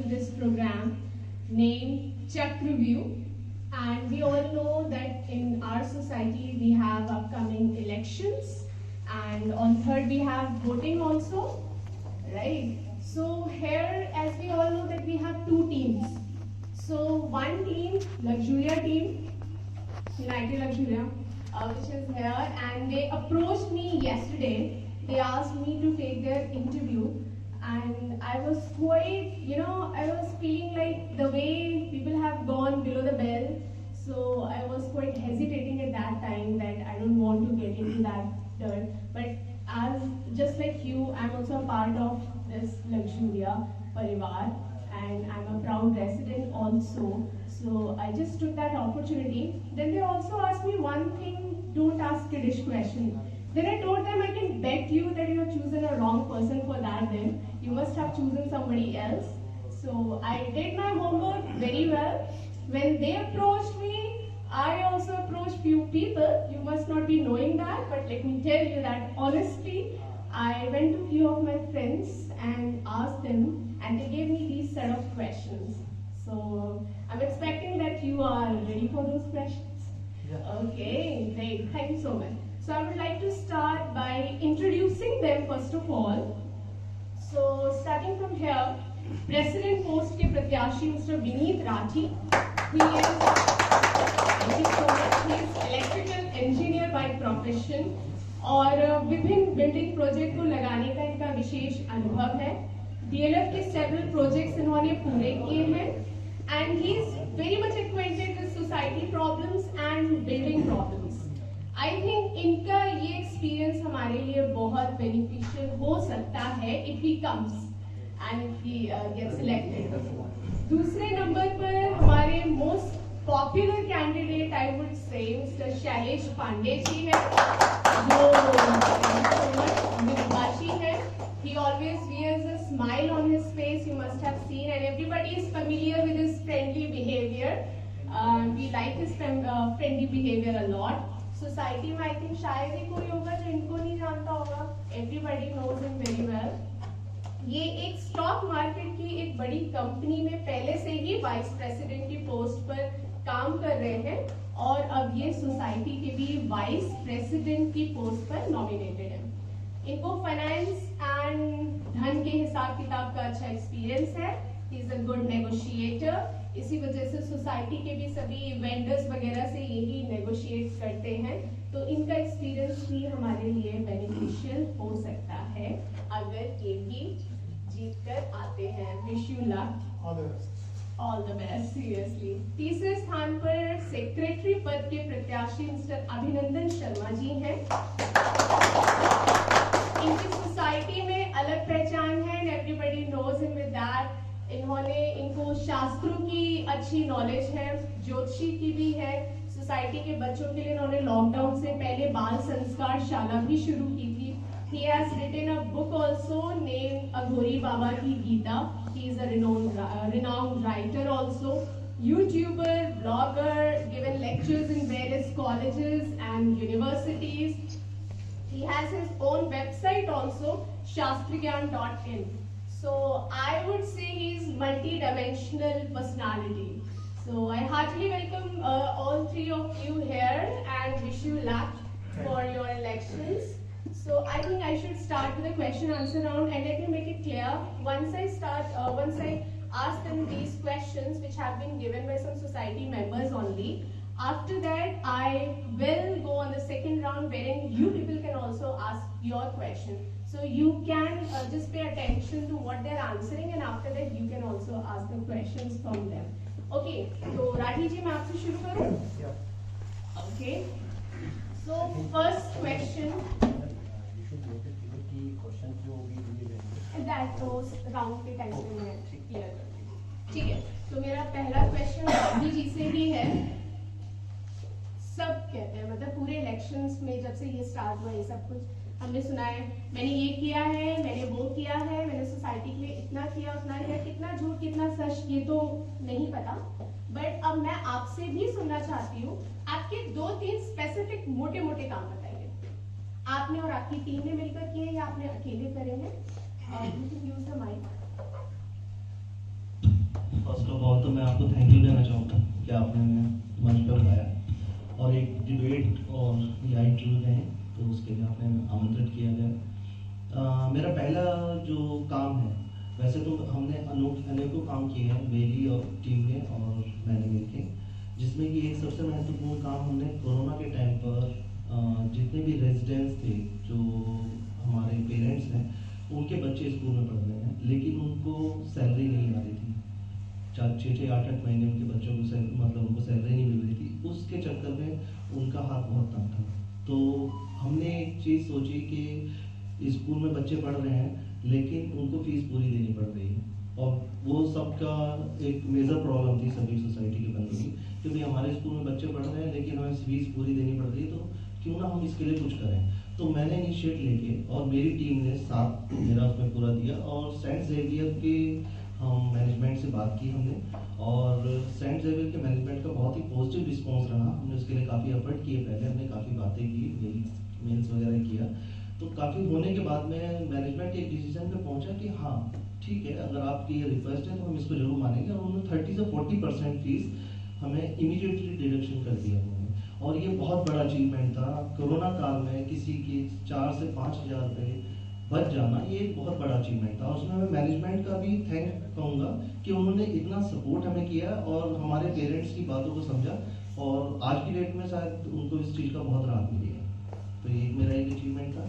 to this program named Chakravyuh. And we all know that in our society we have upcoming elections, and on 3rd we have voting also, right? So here, as we all know, that we have two teams. So one team, Luxuria team, United Luxuria, which is here, and they approached me yesterday. They asked me to take their interview, and I was quite, I was feeling like the way people have gone below the belt. So I was quite hesitating at that time that I don't want to get into that dirt. But as just like you, I'm also a part of this Luxuria Parivar, and I'm a proud resident also. So I just took that opportunity. Then they also asked me one thing: don't ask kiddish question. Then I told them, I can bet you that you have chosen a wrong person for that. Then you must have chosen somebody else. So I did my homework very well. When they approached me, I also approached few people. You must not be knowing that, but let me tell you that honestly, I went to few of my friends and asked them, and they gave me these set of questions. So I'm expecting that you are ready for those questions. Yeah. Okay, great. Thank you so much. So I would like to start by introducing them first of all. So starting from here, President post के प्रत्याशी Mr. Vineet Rathi. He is, thank you so much. He is electrical engineer by profession और विभिन्न building project को लगाने का इनका विशेष अनुभव है. DLF के several projects इन्होंने पूरे किए हैं, and he is very much acquainted with society problems and building problems. I think इनका ये experience हमारे लिए बहुत beneficial हो सकता है if he comes and if he gets elected. दूसरे नंबर पर हमारे most popular candidate I would say Mr. Shailesh Pandey ji है, जो मितभाषी है. He always wears a smile on his face, you must have seen, and everybody is familiar with his friendly behavior. We like his friendly behavior a lot. Society में I think शायद ही कोई होगा जो इनको नहीं जानता होगा. Everybody knows him very well. ये एक स्टॉक मार्केट की एक बड़ी कंपनी में पहले से ही वाइस प्रेसिडेंट की पोस्ट पर काम कर रहे हैं, और अब ये सोसाइटी के भी वाइस प्रेसिडेंट की पोस्ट पर नॉमिनेटेड है. इनको फाइनेंस एंड धन के हिसाब किताब का अच्छा एक्सपीरियंस है. He is a good negotiator. इसी वजह से सोसाइटी के भी सभी वेंडर्स वगैरह से यही नेगोशिएट करते हैं. तो इनका एक्सपीरियंस भी हमारे लिए बेनिफिशियल हो सकता है अगर ये भी जीत कर आते हैं. Wish you luck, all the best seriously. तीसरे स्थान पर सेक्रेटरी पद के प्रत्याशी मिस्टर अभिनंदन शर्मा जी हैं. इनकी सोसाइटी में अलग पहचान है and everybody knows him with that. इनको शास्त्रों की अच्छी नॉलेज है, ज्योतिषी की भी है. सोसाइटी के बच्चों के लिए इन्होंने लॉकडाउन से पहले बाल संस्कार शाला भी शुरू की थी. He has written a book also named अघोरी बाबा की Gita. He is a renowned writer also, YouTuber, blogger, given lectures in various colleges and universities. He has his own website also, shastrigyan.in. So I would say he's multi-dimensional personality. So I heartily welcome all three of you here and wish you luck for your elections. So I think I should start with a question answer round, and let me make it clear. Once I ask them these questions which have been given by some society members only, after that I will go on the second round wherein you people can also ask your question. So you can just pay attention to what they're answering, and after that you can also ask the questions from them. Okay, so Rathi जी मैं आपसे शुरू करूं? Yeah. Okay. So first question. That goes round के time पे मैं clear करती हूँ. ठीक है. तो मेरा पहला क्वेश्चन राठी जी से ही है. सब कहते हैं मतलब पूरे इलेक्शंस में जब से ये स्टार्ट हुआ ये सब कुछ हमने सुना है, मैंने ये किया है, मैंने वो किया है, मैंने सोसाइटी के लिए इतना किया उतना किया. कितना झूठ कितना सच ये तो नहीं पता, बट अब मैं आपसे भी सुनना चाहती हूँ. आपके 2-3 स्पेसिफिक मोटे मोटे काम बताइए. आपने और आपकी टीम ने मिलकर किए या आपने अकेले करे हैं? You can use the mic. First of all तो मैं आपको थैंक यू कहना चाहूँगा कि आपने हमें मंच पर बुलाया और एक डिबेट और या इंटरव्यू दें तो उसके लिए आपने आमंत्रित किया गया। मेरा पहला जो काम है, वैसे तो हमने अनेकों काम किए हैं वेली और टीम ने और मैंने मिलके, जिसमें कि एक सबसे महत्वपूर्ण काम हमने कोरोना के टाइम पर जितने भी रेजिडेंट्स थे, जो हमारे पेरेंट्स हैं, उनके बच्चे स्कूल में पढ़ रहे हैं लेकिन उनको सैलरी नहीं आ रही थी। 6-8 महीने उनके बच्चों को उनको सैलरी नहीं मिल रही थी। उसके चक्कर में उनका हाथ बहुत तंग था। तो हमने एक चीज़ सोची कि स्कूल में बच्चे पढ़ रहे हैं लेकिन उनको फीस पूरी देनी पड़ रही है, और वो सबका एक मेजर प्रॉब्लम थी सभी सोसाइटी के बंदों की, क्योंकि हमारे स्कूल में बच्चे पढ़ रहे हैं लेकिन हमें फीस पूरी देनी पड़ रही है, तो क्यों ना हम इसके लिए कुछ करें। तो मैंने इनिशिएट लेके और मेरी टीम ने साथ मेरा उसमें पूरा दिया, और सेंट जेवियर के हम मैनेजमेंट से बात की हमने, और सेंट जेवियर के मैनेजमेंट का बहुत ही पॉजिटिव रिस्पांस रहा। हमने उसके लिए काफ़ी एफर्ट किए, पहले हमने काफ़ी बातें की, मेल्स वगैरह किया, तो काफ़ी होने के बाद में मैनेजमेंट एक डिसीजन पे पहुंचा कि हाँ ठीक है, अगर आपकी ये रिक्वेस्ट है तो हम इसको जरूर मानेंगे, और उन्होंने 30 से 40% फीस हमें इमीडिएटली डिडक्शन कर दिया उन्होंने। और ये बहुत बड़ा अचीवमेंट था। कोरोना काल में किसी की 4 से 5 हज़ार रुपये बच जाना, ये एक बहुत बड़ा अचीवमेंट था। उसमें मैं मैनेजमेंट का भी थैंक कहूँगा कि उन्होंने इतना सपोर्ट हमें किया और हमारे पेरेंट्स की बातों को समझा, और आज की डेट में शायद उनको इस चीज़ का बहुत राहत मिली है। तो ये मेरा एक अचीवमेंट था।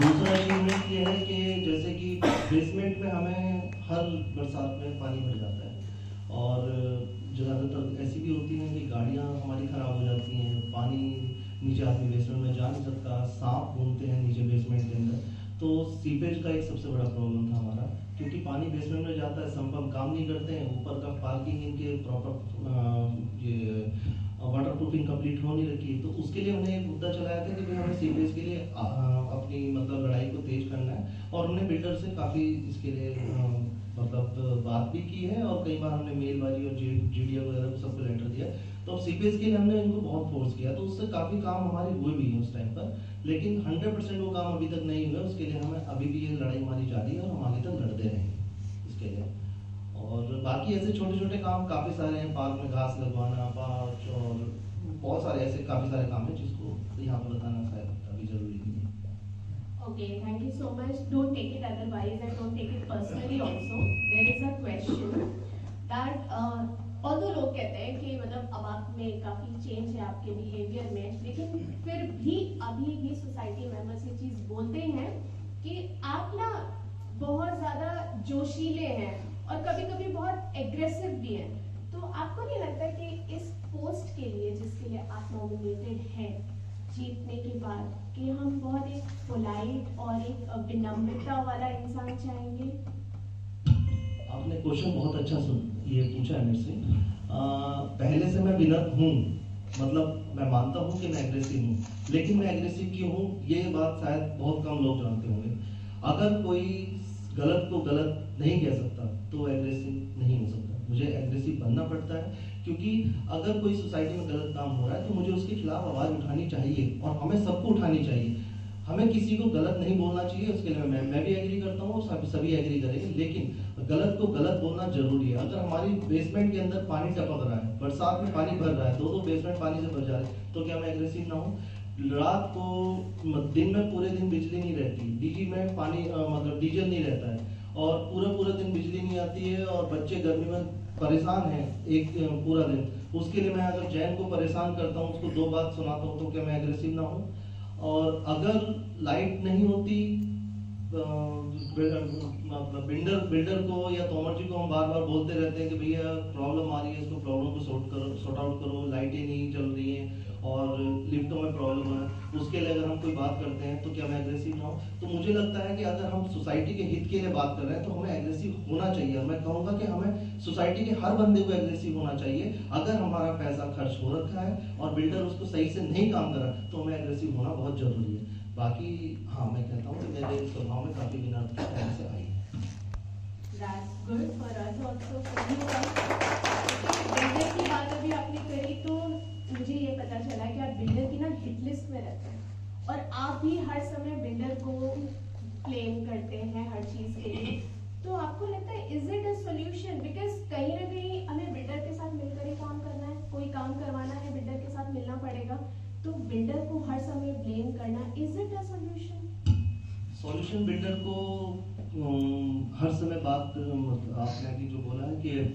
दूसरा अचीवमेंट ये है कि जैसे कि बेसमेंट में हमें हर बरसात में पानी भर जाता है, और ज़्यादातर ऐसी भी होती हैं कि गाड़ियाँ हमारी ख़राब हो जाती हैं, पानी नीचे आदमी बेसमेंट में जा नहीं सकता, सांप घूमते हैं नीचे बेसमेंट के अंदर। तो सीपेज का एक सबसे बड़ा प्रॉब्लम था हमारा, क्योंकि पानी बेसमेंट में जाता है, संपम काम नहीं करते हैं, ऊपर का पार्किंग इनके प्रॉपर ये वाटर प्रूफिंग कंप्लीट हो नहीं रखी। तो उसके लिए हमने एक मुद्दा चलाया था कि भाई हमें सीपेज के लिए अपनी लड़ाई को तेज करना है, और हमने बिल्डर से काफ़ी इसके लिए बात भी की है, और कई बार हमने मेलबाजी और जीडीओ वगैरह को सबको लेटर दिया। तो सीपेज के लिए हमने इनको बहुत फोर्स किया, तो उससे काफ़ी काम हमारे हुए भी हैं उस टाइम पर, लेकिन 100% वो काम अभी तक नहीं हुआ। उसके लिए हमें अभी भी ये लड़ाई हमारी जारी है और हम आगे तक लड़ते रहेंगे इसके लिए। और बाकी ऐसे छोटे छोटे काम काफ़ी सारे हैं, पार्क में घास लगवाना, पार्क, और बहुत सारे ऐसे काफ़ी सारे काम हैं जिसको यहाँ पर बताना शायद अभी जरूरी नहीं है। Okay, thank you so much. Don't take it otherwise and don't take it personally also. There is a question that although लोग कहते हैं कि मतलब अब आप में काफ़ी चेंज है आपके बिहेवियर में, लेकिन फिर भी अभी भी सोसाइटी मेंबर्स ये चीज़ बोलते हैं कि आप ना बहुत ज़्यादा जोशीले हैं और कभी-कभी बहुत एग्रेसिव भी हैं। तो आपको नहीं लगता कि इस पोस्ट के लिए जिसके लिए आप नॉमिनेटेड हैं जीतने के बाद, कि हम बहुत एक पोलाइट और एक विनम्रता वाला इंसान चाहेंगे? आपने क्वेश्चन बहुत अच्छा ये पूछा है मेरे से। पहले से मैं विनम्र हूँ, मतलब मैं मानता हूँ कि मैं एग्रेसिव हूँ, लेकिन मैं एग्रेसिव क्यों हूँ ये बात शायद बहुत कम लोग जानते होंगे। अगर कोई गलत को गलत नहीं कह सकता तो एग्रेसिव नहीं हो सकता। मुझे एग्रेसिव बनना पड़ता है, क्योंकि अगर कोई सोसाइटी में गलत काम हो रहा है तो मुझे उसके खिलाफ आवाज़ उठानी चाहिए, और हमें सबको उठानी चाहिए। हमें किसी को गलत नहीं बोलना चाहिए, उसके लिए मैं भी एग्री करता हूँ और सभी एग्री करेंगे, लेकिन गलत को गलत बोलना जरूरी है। अगर हमारी बेसमेंट के अंदर पानी टपक रहा है, बरसात में पानी भर रहा है, दो बेसमेंट पानी से भर जा रहे हैं, तो क्या मैं एग्रेसिव ना हूँ? रात को दिन में पूरे दिन बिजली नहीं रहती, डीजी में पानी डीजल नहीं रहता है, और पूरा दिन बिजली नहीं आती है, और बच्चे गर्मी में परेशान हैं एक पूरा दिन। उसके लिए मैं अगर जैन को परेशान करता हूँ, उसको 2 बात सुनाता हूँ, तो क्या मैं एग्रेसिव ना हूँ? और अगर लाइट नहीं होती, बिल्डर को या तोमर जी को हम बार बार बोलते रहते हैं कि भैया प्रॉब्लम आ रही है, इसको प्रॉब्लम को सॉर्ट आउट करो, लाइटें नहीं चल रही हैं और लिफ्टों में प्रॉब्लम है, उसके लिए अगर हम कोई बात करते हैं तो क्या मैं एग्रेसिव ना हूँ? तो मुझे लगता है कि अगर हम सोसाइटी के हित के लिए बात कर रहे हैं तो हमें एग्रेसिव होना चाहिए। मैं कहूँगा कि हमें सोसाइटी के हर बंदे को एग्रेसिव होना चाहिए। अगर हमारा पैसा खर्च हो रखा है और बिल्डर उसको सही से नहीं काम कर रहा तो हमें एग्रेसिव होना बहुत जरूरी है। बाकी हाँ, मैं कहता हूँ कि मेरे स्वभाव में काफ़ी विनम्रता से आई है। That's good for us also, for you also. Builder की बात अभी आपने करी तो मुझे ये पता चला कि आप बिल्डर की ना हिट लिस्ट में रहते हैं और आप भी हर समय बिल्डर को क्लेम करते हैं हर चीज़ के लिए। तो आपको लगता है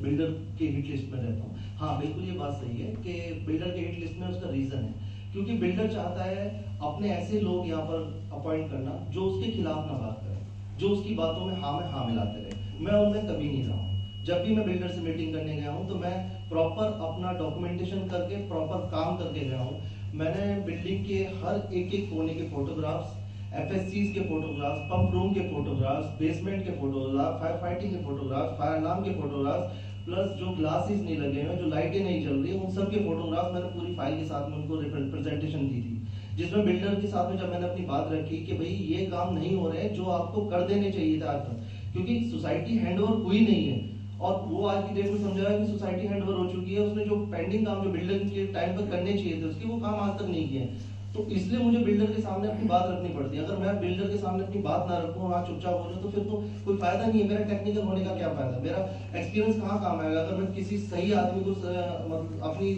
बिल्डर के हिट लिस्ट में रहता हूँ। हाँ बिल्कुल ये बात सही है कि बिल्डर के हिट लिस्ट में उसका रीज़न है, क्योंकि बिल्डर चाहता है अपने ऐसे लोग यहाँ पर अपॉइंट करना जो उसके खिलाफ ना बात करें, जो उसकी बातों में हाँ मिलाते रहे। मैं उनमें कभी नहीं रहा हूँ। जब भी मैं बिल्डर से मीटिंग करने गया हूँ तो मैं प्रॉपर अपना डॉक्यूमेंटेशन करके प्रॉपर काम करके गया हूँ। मैंने बिल्डिंग के हर एक कोने के फोटोग्राफ्स, FSCs के फोटोग्राफ्स, पंप रूम के फोटोग्राफ्स, बेसमेंट के फोटोग्राफ, फायर फाइटिंग के फोटोग्राफ्स, फायर अलार्म के फोटोग्राफ्स, प्लस जो ग्लासेस नहीं लगे हुए, जो लाइटें नहीं चल रही, उन सब के फोटोग्राफ्स मैंने पूरी फाइल के साथ में उनको प्रेजेंटेशन दी थी, जिसमें बिल्डर के साथ में जब मैंने अपनी बात रखी कि भाई ये काम नहीं हो रहे जो आपको कर देने चाहिए थे आज तक, क्योंकि सोसाइटी हैंडओवर हुई नहीं है। और वो आज की डेट में समझा है कि सोसाइटी हैंडओवर हो चुकी है, उसने जो पेंडिंग काम जो बिल्डर के टाइम पर करने चाहिए थे उसके वो काम आज तक नहीं किए। तो इसलिए मुझे बिल्डर के सामने अपनी बात रखनी पड़ती है। अगर मैं बिल्डर के सामने अपनी बात ना रखूं, वहाँ चुपचाप हो जाऊं, तो फिर तो कोई फायदा नहीं है। मेरा टेक्निकल होने का क्या फायदा, मेरा एक्सपीरियंस कहाँ काम आएगा अगर मैं किसी सही आदमी को मतलब अपनी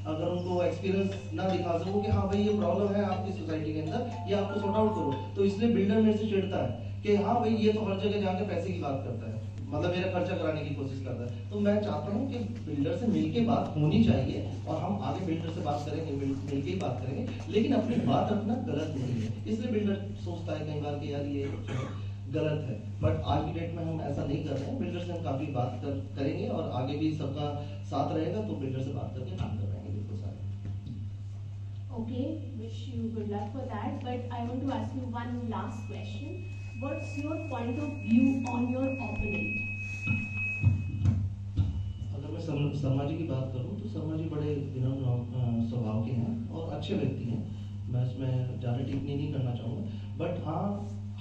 अगर उनको एक्सपीरियंस ना दिखा सकूं कि हाँ भाई ये प्रॉब्लम है आपकी सोसाइटी के अंदर, ये आपको सॉर्ट आउट करो। तो इसलिए बिल्डर मेरे से चिढ़ता है कि हाँ भाई ये तो हर जगह जाके पैसे की बात करता है, मतलब मेरा खर्चा कराने की कोशिश करता है। तो मैं चाहता हूँ कि बिल्डर से मिलके बात होनी चाहिए और हम आगे बिल्डर से बात करेंगे, मिलके ही बात करेंगे, लेकिन अपनी बात रखना गलत नहीं है। इसलिए बिल्डर सोचता है कई बार कि यार ये गलत है, बट आज की डेट में हम ऐसा नहीं कर रहे हैं। बिल्डर से हम काफी बात करेंगे और आगे भी सबका साथ रहेगा, तो बिल्डर से बात करके काम करवाएंगे बिल्कुल सारे। Okay, wish you good luck for that. But I want to ask you one last question. What's your point of view on your opponent? अगर मैं शर्मा जी की बात करूं तो शर्मा जी बड़े विनम्र स्वभाव के हैं और अच्छे व्यक्ति हैं। मैं इसमें ज़्यादा टिप्पणी नहीं करना चाहूँगा, बट हाँ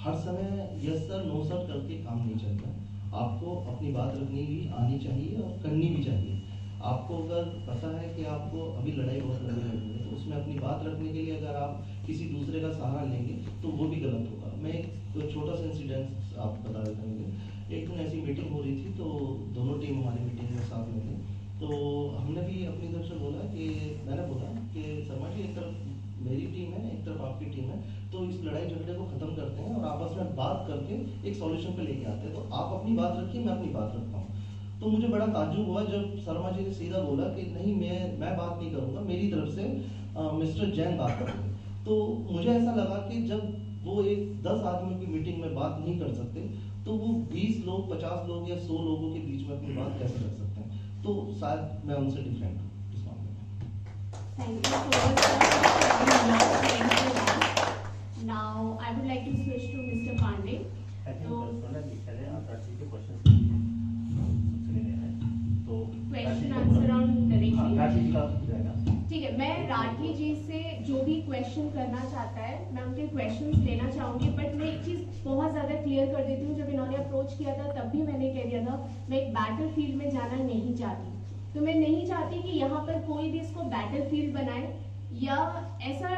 हर समय यस सर नो सर करके काम नहीं चलता। आपको अपनी बात रखनी भी आनी चाहिए और करनी भी चाहिए। आपको अगर पता है कि आपको अभी लड़ाई बहुत लड़नी है तो उसमें अपनी बात रखने के लिए अगर आप किसी दूसरे का सहारा लेंगे तो वो भी गलत होगा। मैं एक छोटा सा इंसिडेंट आपको बता देता हूँ। एक दिन ऐसी मीटिंग हो रही थी तो दोनों टीम हमारी मीटिंग में साथ में थे, तो हमने भी अपनी तरफ से बोला कि मैंने बोला कि शर्मा जी एक तरफ मेरी टीम है एक तरफ आपकी टीम है, तो इस लड़ाई झगड़े को खत्म करते हैं और आपस में बात करके एक सॉल्यूशन पे लेके आते हैं। तो आप अपनी बात रखिए, मैं अपनी बात रखता हूँ। तो मुझे बड़ा ताज्जुब हुआ जब शर्मा जी ने सीधा बोला कि नहीं मैं बात नहीं करूँगा, मेरी तरफ से मिस्टर जैन बात करेंगे। तो मुझे ऐसा लगा कि जब वो एक 10 आदमियों की मीटिंग में बात नहीं कर सकते तो वो 20 लोग 50 लोग या 100 लोगों के बीच में अपनी बात कैसे रख सकते हैं। तो शायद मैं उनसे डिफरेंट हूँ इस मामले में। Thank you so much. Now I would like to switch to Mr. Pandey. Question answer on directly. ठीक है, मैं राठी जी से जो भी क्वेश्चन करना चाहता है मैं उनके क्वेश्चंस लेना चाहूंगी, बट मैं एक चीज बहुत ज्यादा क्लियर कर देती हूँ। जब इन्होंने अप्रोच किया था तब भी मैंने कह दिया था मैं एक बैटल फील्ड में जाना नहीं चाहती। तो मैं नहीं चाहती कि यहाँ पर कोई भी इसको बैटल फील्ड बनाए या ऐसा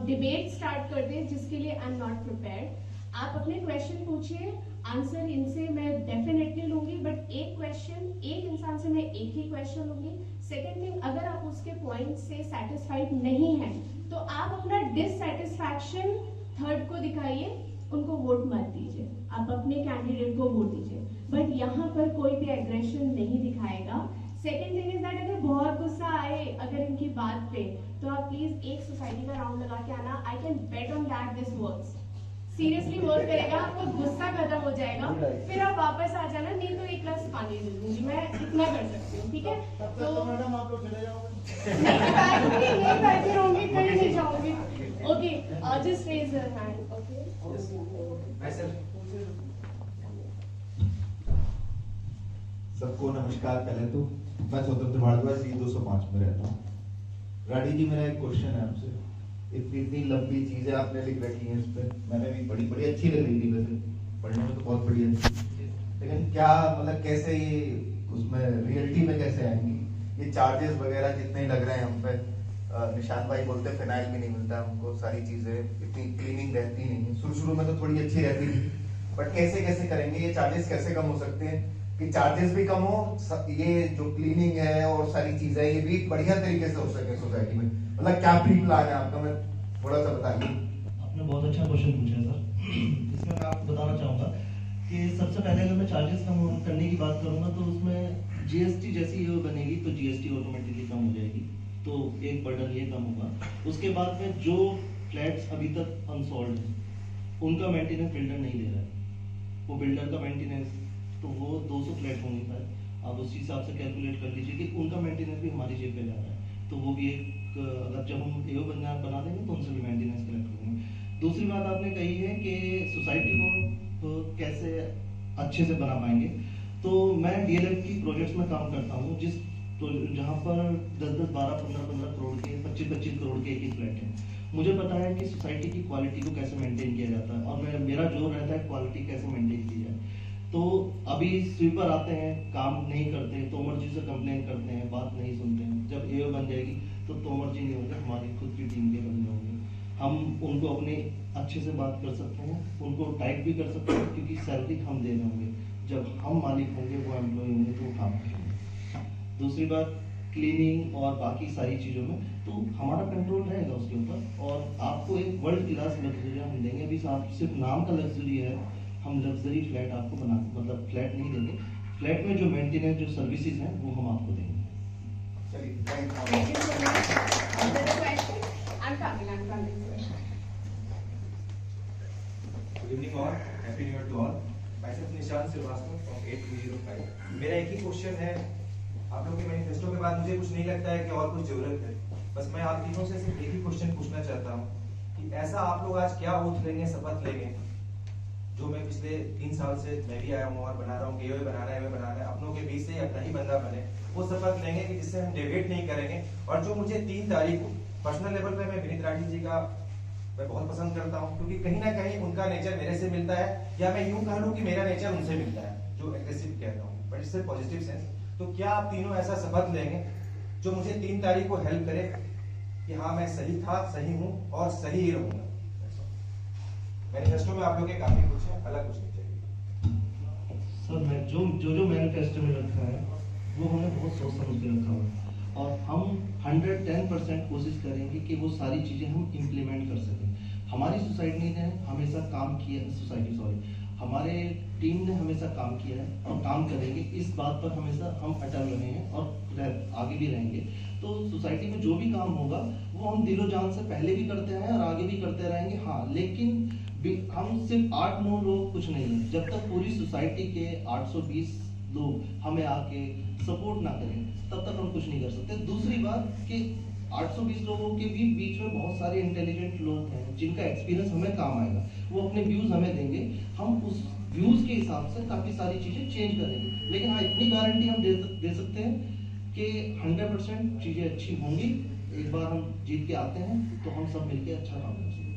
डिबेट स्टार्ट कर दे जिसके लिए आई एम नॉट प्रिपेयर्ड। आप अपने क्वेश्चन पूछिए, आंसर इनसे मैं डेफिनेटली लूंगी, बट एक क्वेश्चन एक इंसान से मैं एक ही क्वेश्चन लूंगी। सेकेंड थिंग, अगर आप उसके पॉइंट से सेटिस्फाइड नहीं हैं तो आप अपना डिससेटिस्फैक्शन थर्ड को दिखाइए, उनको वोट मत दीजिए, आप अपने कैंडिडेट को वोट दीजिए, बट यहाँ पर कोई भी एग्रेशन नहीं दिखाएगा। सेकेंड थिंग इज दैट अगर बहुत गुस्सा आए अगर इनकी बात पे तो आप प्लीज एक सोसाइटी का राउंड लगा के आना। I can bet on that this works, seriously work करेगा, आपको गुस्सा खत्म हो जाएगा, फिर आप वापस आ जाना, नहीं तो एक ग्लास पानी दे दूंगी, मैं इतना कर सकती हूँ। ठीक है, तो मैडम आप लोग चले जाओगे? नहीं बैठूंगी, यहीं बैठी रहूंगी, कहीं नहीं जाऊंगी। Okay, just raise your hand. Okay, सबको नमस्कार। पहले तो मैं स्वतंत्र भारद्वाज जी 205 में रहता हूँ। राठी जी, मेरा एक क्वेश्चन है आपसे। इतनी लंबी चीजें आपने लिख रखी हैं इस पे, मैंने भी पढ़ी, बड़ी अच्छी लग रही थी, वैसे पढ़ने में तो बहुत बढ़िया थी, लेकिन क्या मतलब कैसे ये उसमें रियलिटी में कैसे आएंगी ये चार्जेस वगैरह जितने लग रहे हैं हम पे? निशान भाई बोलते फिनाइल भी नहीं मिलता हमको, सारी चीजें इतनी क्लीनिंग रहती नहीं है। शुरू में तो थोड़ी अच्छी रहती थी, बट कैसे कैसे करेंगे ये चार्जेस, कैसे कम हो सकते हैं कि चार्जेस भी कम हो, ये जो क्लीनिंग है और सारी चीजें ये भी बढ़िया तरीके से हो सके सोसाइटी में? मतलब क्या प्री प्लान है आपका, मैं थोड़ा सा बताइए। आपने बहुत अच्छा क्वेश्चन पूछा है सर। इसमें मैं आपको बताना चाहूँगा कि सबसे पहले अगर मैं चार्जेस कम करने की बात करूँगा तो उसमें जीएसटी जैसी ये बनेगी तो जीएसटी ऑटोमेटिकली कम हो जाएगी, तो एक बर्डन ये कम होगा। उसके बाद में जो फ्लैट्स अभी तक अनसोल्ड हैं उनका मेंटेनेंस बिल्डर नहीं दे रहा है, वो बिल्डर का मेंटेनेंस तो वो 200 फ्लैट होंगे शायद, आप उस हिसाब से कैलकुलेट कर लीजिए कि उनका मेंटेनेंस भी हमारी जेब पे जा रहा है, तो वो भी एक अगर जब हम एओ बना देंगे तो उनसे भी मेंटेनेंस कलेक्ट करेंगे। दूसरी बात आपने कही है कि सोसाइटी को कैसे अच्छे से बना पाएंगे, तो मैं डीएलएफ की प्रोजेक्ट्स में काम करता हूँ जहाँ पर 10-10, 12, 15 करोड़ के 25 करोड़ के एक फ्लैट हैं। मुझे पता है कि सोसाइटी की क्वालिटी को कैसे मेंटेन किया जाता है और मेरा जोर रहता है क्वालिटी कैसे मेंटेन की जाए। तो अभी स्वीपर आते हैं, काम नहीं करते, तोमर जी से कंप्लेन करते हैं, बात नहीं सुनते हैं। जब एओ बन जाएगी तो तोमर जी नहीं होंगे, हमारी खुद की टीम के बंदे होंगे। हम उनको अपने अच्छे से बात कर सकते हैं, उनको टाइट भी कर सकते हैं क्योंकि सैलरी हम दे रहे होंगे। जब हम मालिक होंगे, वो एम्प्लॉय होंगे तो काम करेंगे। दूसरी बात क्लीनिंग और बाकी सारी चीज़ों में तो हमारा कंट्रोल रहेगा उसके ऊपर, और आपको एक वर्ल्ड क्लास लग्जरी हम देंगे। अभी साहब सिर्फ नाम का लग्जरी है, हम लग्जरी फ्लैट आपको मतलब फ्लैट नहीं देंगे, फ्लैट में जो मेंटेनेंस जो सर्विसेज हैं वो हम आपको देंगे। चलिए, Thank you so much. Other question? I'm coming. Good evening all, happy new year to all. Myself Nishant Srivastava from 8205. मेरा एक ही क्वेश्चन है, आप लोगों के मैनिफेस्टो के बाद मुझे कुछ नहीं लगता है कि और कुछ जरूरत है। बस मैं आप तीनों से सिर्फ एक ही क्वेश्चन पूछना चाहता हूँ कि ऐसा आप लोग आज क्या ओथ लेंगे, शपथ लेंगे, जो मैं पिछले 3 साल से मैं भी आया हूँ और बना रहा हूँ कि ये बनाना है, अपनों के बीच से अपना ही बंदा बने, वो शपथ लेंगे कि जिससे हम डेविएट नहीं करेंगे। और जो मुझे 3 तारीख को पर्सनल लेवल पे मैं विनीत राठी जी का मैं बहुत पसंद करता हूँ, क्योंकि कहीं ना कहीं उनका नेचर मेरे से मिलता है, या मैं यूं कह लूं कि मेरा नेचर उनसे मिलता है, जो एग्रेसिव कहता हूँ बट इससे पॉजिटिव सेंस। तो क्या आप तीनों ऐसा शपथ लेंगे जो मुझे 3 तारीख को हेल्प करे कि हाँ मैं सही था, सही हूँ और सही ही रहूंगा। मैनिफेस्टो में आप लोग के काफी कुछ है, अलग कुछ नहीं चाहिए। सर मैं जो मैनिफेस्टो में रखा है वो हमने बहुत सोच समझ के रखा हुआ है, और हम 110% कोशिश करेंगे कि वो सारी चीज़ें हम इम्प्लीमेंट कर सकें। हमारी सोसाइटी ने हमेशा काम किया, हमारे टीम ने हमेशा काम किया है और काम करेंगे, इस बात पर हमेशा हम अटल रहे हैं और आगे भी रहेंगे। तो सोसाइटी में जो भी काम होगा वो हम दिलो जान से पहले भी करते हैं और आगे भी करते रहेंगे। हाँ, लेकिन हम सिर्फ 8-9 लोग कुछ नहीं है, जब तक पूरी सोसाइटी के 820 लोग हमें आके सपोर्ट ना करें तब तक हम कुछ नहीं कर सकते। दूसरी बात कि 820 लोगों के भी बीच में बहुत सारे इंटेलिजेंट लोग हैं जिनका एक्सपीरियंस हमें काम आएगा, वो अपने व्यूज हमें देंगे, हम उस व्यूज के हिसाब से काफी सारी चीजें चेंज करेंगे। लेकिन हाँ, इतनी गारंटी हम दे सकते हैं कि 100% चीजें अच्छी होंगी। एक बार हम जीत के आते हैं तो हम सब मिलकर अच्छा काम कर सकते हैं।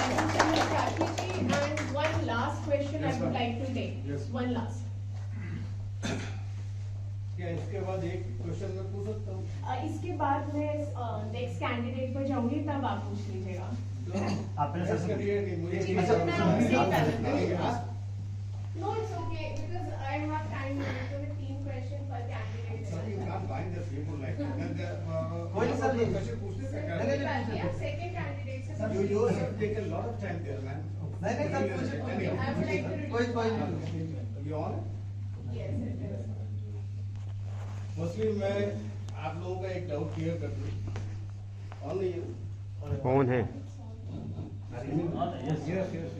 Thank you so much, Rakesh ji. And one last question I would like to take. Yes. One last. क्या इसके बाद एक क्वेश्चन मैं पूछ सकता हूँ? इसके बाद मैं नेक्स्ट कैंडिडेट पर जाऊंगी, तब आप पूछ लीजिएगा। Yes, करिए कि मुझे जी, नहीं सर, समझ मैं में आपसे नहीं ही आ- No, it's okay because I have time limit, so the 3 question per candidate. Sir, you can't bind the people like that. कोई नहीं सर, ये- क्वेश्चन पूछते थे क्या? Second candidate से You yours have taken a lot of time there, man. नहीं, नहीं, sir, पूछे- Anyhow. I would like to कोई You on? Yes, it is. Mostly मैं आप लोगों का एक डाउट क्लियर कर दूं। On नहीं है? कौन है? Yes, yes, yes.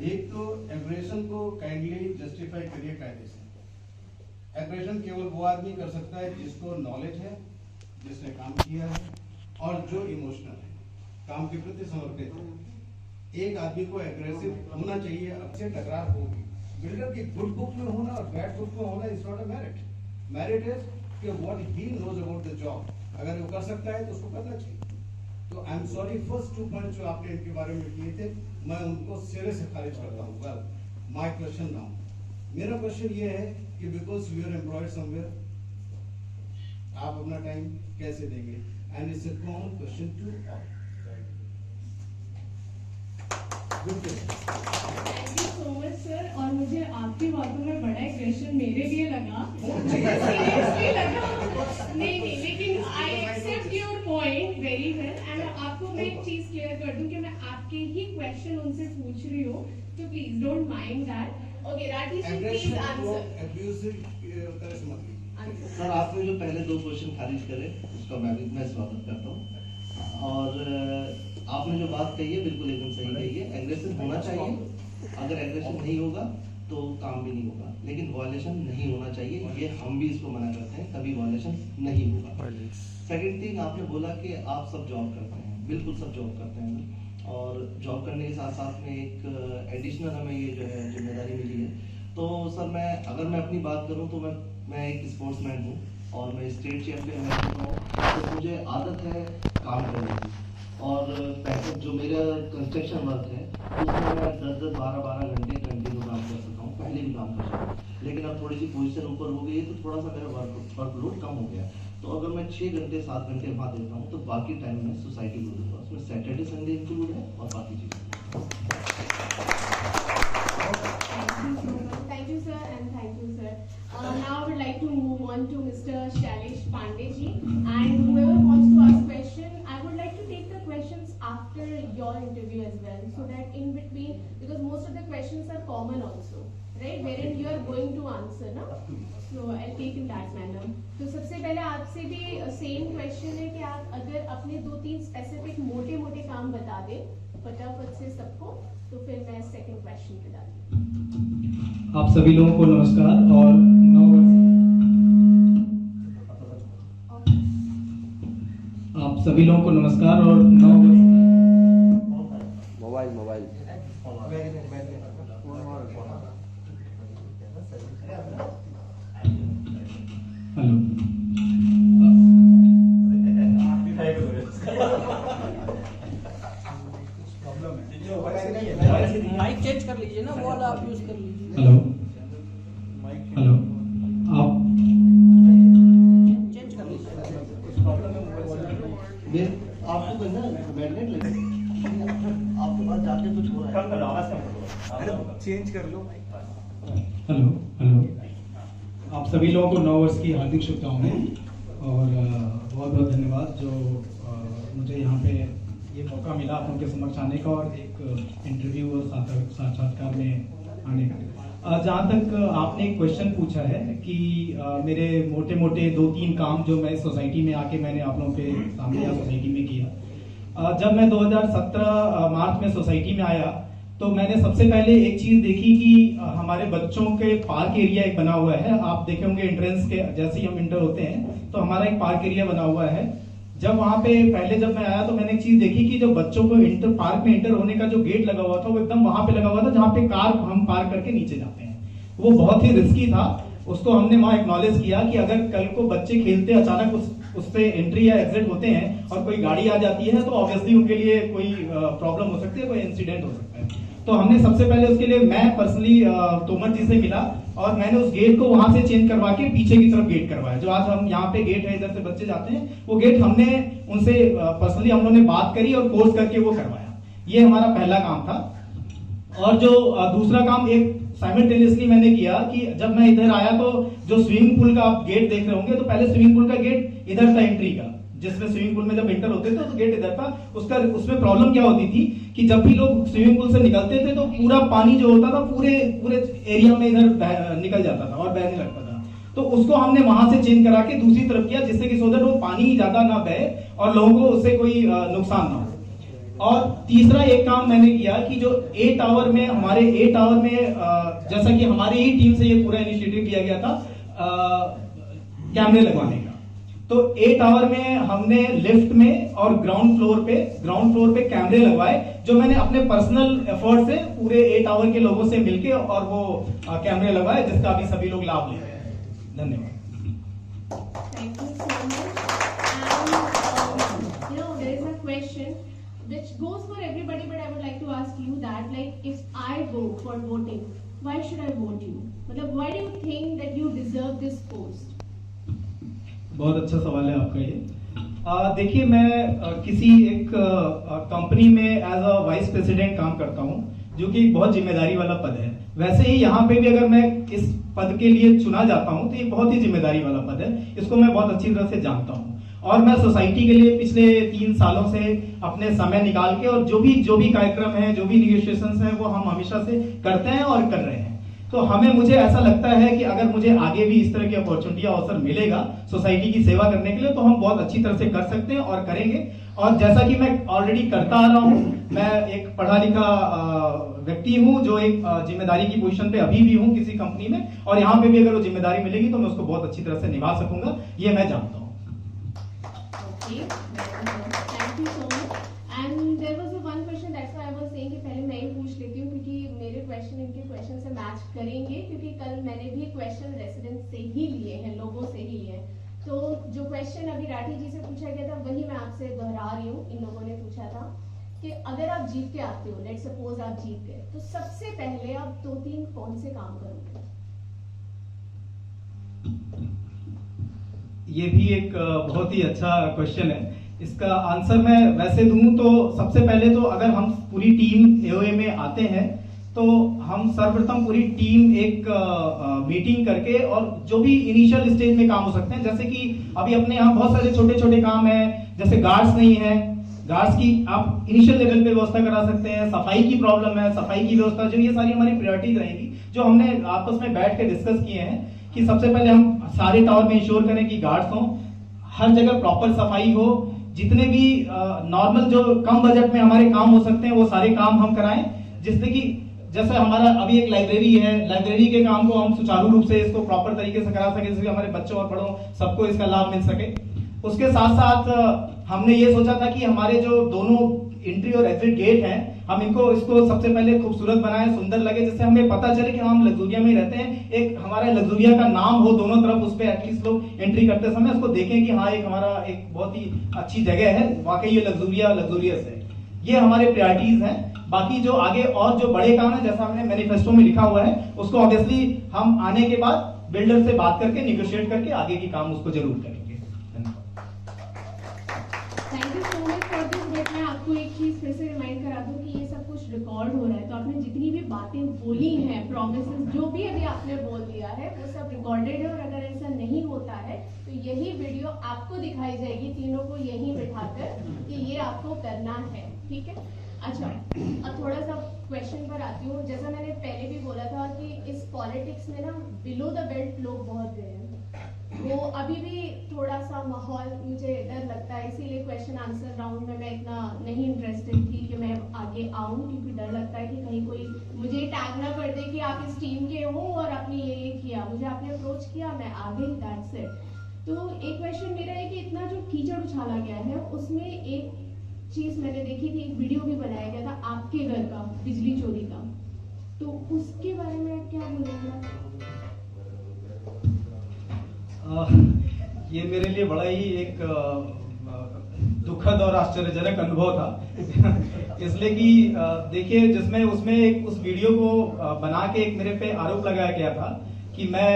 एक तो एग्रेशन को काइंडली जस्टिफाई करिए कायदे से। एग्रेशन केवल वो आदमी कर सकता है जिसको नॉलेज है, जिसने काम किया है और जो इमोशनल है, काम के प्रति समर्पित है। एक आदमी को एग्रेसिव होना चाहिए, अच्छे टकरार होगी। बिल्डर की गुड बुक में होना और बैड बुक में होना is not a merit. Merit is कि what he knows about the job, अगर वो कर सकता है तो उसको करना चाहिए। तो I am sorry, first 2 point जो आपने इनके बारे में किए थे, मैं उनको सिरे से खारिज करता हूँ। वेल, माय क्वेश्चन नाउ, मेरा क्वेश्चन ये है कि because you are employed somewhere, आप अपना टाइम कैसे देंगे? And it's a common question to all. Thank you so much, sir. और मुझे आपकी बातों में बड़ा क्वेश्चन मेरे लिए लगा, सीरियसली लगा। नहीं, लेकिन I accept your point very well. And आपको मैं एक चीज क्लियर कर दूं कि मैं आपके ही क्वेश्चन उनसे पूछ रही हूँ Rakesh ji, please एग्रेशन को answer. एब्यूजिव तरह से मत लीजिए। Answer. सर आपने जो पहले 2 क्वेश्चन खारिज करे उसका मैं स्वागत करता हूँ। और आपने जो बात कही है बिल्कुल एकदम सही कही है। एग्रेशन होना चाहिए, अगर एग्रेशन नहीं होगा तो काम भी नहीं होगा, लेकिन वॉयलेशन नहीं होना चाहिए। ये हम भी इसको मना करते हैं, कभी वॉयलेशन नहीं होगा। सेकंड थिंग, आपने बोला कि आप सब जॉब करते हैं, बिल्कुल सब जॉब करते हैं, और जॉब करने के साथ साथ में एक एडिशनल हमें ये जो है जिम्मेदारी मिली है। तो सर अगर मैं अपनी बात करूं तो मैं एक स्पोर्ट्समैन हूं और मैं स्टेट चैंपियन रह चुका हूं, तो मुझे आदत है काम करने की। और पैकेज जो मेरा कंस्ट्रक्शन वर्क है उसमें मैं 10-10, 12-12 घंटे कंटिन्यू काम कर सकता हूँ, पहले भी काम कर सकता हूँ। लेकिन अब थोड़ी सी पोजीशन ऊपर हो गई है तो थोड़ा सा मेरा वर्कलोड कम हो गया। तो अगर मैं 6 घंटे 7 घंटे वहाँ देता हूँ तो बाकी टाइम में सोसाइटी को दूंगा, उसमें सैटरडे संडे इंक्लूड है और बाकी चीज़ें। Thank you, sir, and thank you, sir. Now I would like to move on to Mr. Shailesh Pandey ji, and whoever wants to ask question, I would like to take the questions after your interview as well, so that in between, because most of the questions are common also, right? Wherein you are going to answer, na? So I'll take in that manner. तो सबसे पहले आपसे भी same question है कि आप अगर अपने 2-3 स्पेसिफिक मोटे काम बता दें फटाफट से सबको, तो फिर मैं सेकंड क्वेश्चन पे जाती हूँ। आप सभी लोगों को नमस्कार और आप सभी लोगों को नमस्कार और मोबाइल हेलो माइक चेंज कर लीजिए ना, वो वाला आप यूज कर लीजिए। हेलो हेलो आप चेंज कर लीजिए। आपको करना मैग्नेट लगे, आपके पास जाके कुछ हो रहा है। चेंज कर लो। हेलो आप सभी लोगों को नव वर्ष की हार्दिक शुभकामनाएं और बहुत बहुत धन्यवाद जो मुझे यहाँ पे ये मौका मिला आप लोगों के समक्ष आने का और एक इंटरव्यू और साक्षात्कार में आने का। जहाँ तक आपने एक क्वेश्चन पूछा है कि मेरे मोटे 2-3 काम जो मैं सोसाइटी में आके मैंने आप लोगों के सामने या सोसाइटी में किया। जब मैं 2017 मार्च में सोसाइटी में आया तो मैंने सबसे पहले एक चीज देखी कि हमारे बच्चों के पार्क एरिया एक बना हुआ है। आप देखे होंगे एंट्रेंस के जैसे ही हम इंटर होते हैं तो हमारा एक पार्क एरिया बना हुआ है। जब वहां पे पहले जब मैं आया तो मैंने एक चीज देखी कि जो बच्चों को पार्क में इंटर होने का जो गेट लगा हुआ था वो एकदम वहां पे लगा हुआ था जहाँ पे कार हम पार्क करके नीचे जाते हैं। वो बहुत ही रिस्की था। उसको हमने वहां एक्नॉलेज किया कि अगर कल को बच्चे खेलते अचानक उससे एंट्री या एग्जिट होते हैं और कोई गाड़ी आ जाती है तो ऑब्वियसली उनके लिए कोई प्रॉब्लम हो सकती है, कोई इंसिडेंट हो सकता है। तो हमने सबसे पहले उसके लिए मैं पर्सनली तोमर जी से मिला और मैंने उस गेट को वहां से चेंज करवा के पीछे की तरफ गेट करवाया। जो आज हम यहाँ पे गेट है इधर से बच्चे जाते हैं वो गेट हमने उनसे पर्सनली हम लोगों ने बात करी और कोर्स करके वो करवाया। ये हमारा पहला काम था। और जो दूसरा काम एक साइमल्टेनियसली मैंने किया कि जब मैं इधर आया तो जो स्विमिंग पूल का आप गेट देख रहे होंगे तो पहले स्विमिंग पूल का गेट इधर था एंट्री का, जिसमें स्विमिंग पूल में जब एंटर होते थे तो गेट इधर था। उसमें प्रॉब्लम क्या होती थी कि जब भी लोग स्विमिंग पूल से निकलते थे तो पूरा पानी जो होता था पूरे एरिया में इधर निकल जाता था और बहने लगता था। तो उसको हमने वहां से चेंज करा के दूसरी तरफ किया जिससे कि सो दैट वो पानी ज्यादा ना बहे और लोगों को उससे कोई नुकसान ना हो। और तीसरा एक काम मैंने किया कि जो ए टावर में हमारे जैसा कि हमारी ही टीम से ये पूरा इनिशिएटिव लिया गया था कैमरे लगवाने का। तो ए टावर में हमने लिफ्ट में और ग्राउंड फ्लोर पे कैमरे लगवाए जो मैंने अपने पर्सनल एफर्ट से पूरे ए टावर के लोगों से मिलके और वो कैमरे लगवाए जिसका अभी सभी लोग लाभ ले रहे हैं। धन्यवाद। Thank you so much. And there is a question which goes for everybody, but I would like to ask you that, like, if I go for voting, why should I vote you? मतलब, why do you think that you deserve this post? बहुत अच्छा सवाल है आपका ये। देखिए मैं किसी एक कंपनी में एज अ वाइस प्रेसिडेंट काम करता हूँ जो कि बहुत जिम्मेदारी वाला पद है। वैसे ही यहाँ पे भी अगर मैं इस पद के लिए चुना जाता हूँ तो ये बहुत ही जिम्मेदारी वाला पद है। इसको मैं बहुत अच्छी तरह से जानता हूँ और मैं सोसाइटी के लिए पिछले 3 सालों से अपने समय निकाल के और जो भी कार्यक्रम है, जो भी निगोशिएशंस हैं वो हम हमेशा से करते हैं और कर रहे हैं। तो मुझे ऐसा लगता है कि अगर मुझे आगे भी इस तरह की अपॉर्चुनिटी अवसर मिलेगा सोसाइटी की सेवा करने के लिए, तो हम बहुत अच्छी तरह से कर सकते हैं और करेंगे। और जैसा कि मैं ऑलरेडी करता आ रहा हूँ, मैं एक पढ़ा लिखा व्यक्ति हूँ जो एक जिम्मेदारी की पोजीशन पे अभी भी हूँ किसी कंपनी में, और यहाँ पे भी अगर वो जिम्मेदारी मिलेगी तो मैं उसको बहुत अच्छी तरह से निभा सकूंगा, ये मैं जानता हूँ। Okay, thank you so much. And there was one question, that's why I was saying कि पहले मैं ही पूछ लेती हूँ, क्योंकि मेरे क्वेश्चन इनके क्वेश्चन से मैच करेंगे, क्योंकि कल मैंने भी क्वेश्चन रेसिडेंट से ही लिए हैं, लोगों से ही लिए हैं। तो जो क्वेश्चन अभी राठी जी से पूछा गया था वही मैं आपसे दोहरा रही हूँ। इन लोगों ने पूछा था कि अगर आप जीत के आते हो, लेट्स सपोज आप जीत गए, तो सबसे पहले आप 2-3 कौन से काम करोगे? ये भी एक बहुत ही अच्छा क्वेश्चन है। इसका आंसर मैं वैसे दूं तो सबसे पहले तो अगर हम पूरी टीम एओए में आते हैं तो हम सर्वप्रथम पूरी टीम एक मीटिंग करके, और जो भी इनिशियल स्टेज में काम हो सकते हैं, जैसे कि अभी अपने यहाँ बहुत सारे छोटे छोटे काम हैं, जैसे गार्ड्स नहीं है, गार्ड्स की आप इनिशियल लेवल पे व्यवस्था करा सकते हैं, सफाई की प्रॉब्लम है, सफाई की व्यवस्था, जो ये सारी हमारी प्रायोरिटीज रहेंगी, जो हमने आपस में बैठ के डिस्कस किए हैं कि सबसे पहले हम सारे टावर में इंश्योर करें कि गार्ड्स हों, हर जगह प्रॉपर सफाई हो, जितने भी नॉर्मल जो कम बजट में हमारे काम हो सकते हैं वो सारे काम हम कराएं, जिससे कि जैसे हमारा अभी एक लाइब्रेरी है, लाइब्रेरी के काम को हम सुचारू रूप से इसको प्रॉपर तरीके से करा सके, जिससे हमारे बच्चों और बड़ों सबको इसका लाभ मिल सके। उसके साथ साथ हमने ये सोचा था कि हमारे जो दोनों एंट्री और एग्जिट गेट हैं, हम इसको सबसे पहले खूबसूरत बनाएं, सुंदर लगे, जिससे हमें पता चले कि हम लग्जूरिया में रहते हैं, एक हमारा लग्जूरिया का नाम हो दोनों तरफ, उस पे एटलीस्ट लोग एंट्री करते समय उसको देखें कि हाँ एक हमारा एक बहुत ही अच्छी जगह है, वाकई ये लग्जूरियस है। ये हमारे प्रायोरिटीज हैं। बाकी जो आगे और जो बड़े काम है, जैसा हमने मैनिफेस्टो में लिखा हुआ है, उसको ऑब्वियसली हम आने के बाद बिल्डर से बात करके निगोशिएट करके आगे की काम उसको जरूर करेंगे। Thank you so much for this. But मैं आपको एक चीज फिर से रिमाइंड करा दूं कि ये सब कुछ रिकॉर्ड हो रहा है, तो आपने जितनी भी बातें बोली हैं, प्रोमिसेस जो भी अभी आपने बोल दिया है, वो सब रिकॉर्डेड है। और अगर ऐसा नहीं होता है तो यही वीडियो आपको दिखाई जाएगी, तीनों को यहीं बिठाकर, कि ये आपको करना है, ठीक है? अच्छा, अब थोड़ा सा क्वेश्चन पर आती हूँ। जैसा मैंने पहले भी बोला था कि इस पॉलिटिक्स में ना बिलो द बेल्ट लोग बहुत गए हैं, वो अभी भी थोड़ा सा माहौल मुझे डर लगता है, इसीलिए क्वेश्चन आंसर राउंड में मैं इतना नहीं इंटरेस्टेड थी कि मैं आगे आऊँ, क्योंकि डर लगता है कि कहीं कोई मुझे टैग ना कर दे कि आप इस टीम के हो और आपने ये किया, मुझे आपने अप्रोच किया, मैं आ गई, दैट्स इट। तो एक क्वेश्चन मेरा है कि इतना जो कीचड़ उछाला गया है, उसमें एक चीज मैंने देखी थी, एक वीडियो भी बनाया गया था आपके घर का बिजली चोरी का, तो उसके बारे में क्या बोलेंगे? ये मेरे लिए बड़ा ही एक दुखद और आश्चर्यजनक अनुभव था इसलिए कि देखिए, जिसमें उसमें उस वीडियो को बना के एक मेरे पे आरोप लगाया गया था कि मैं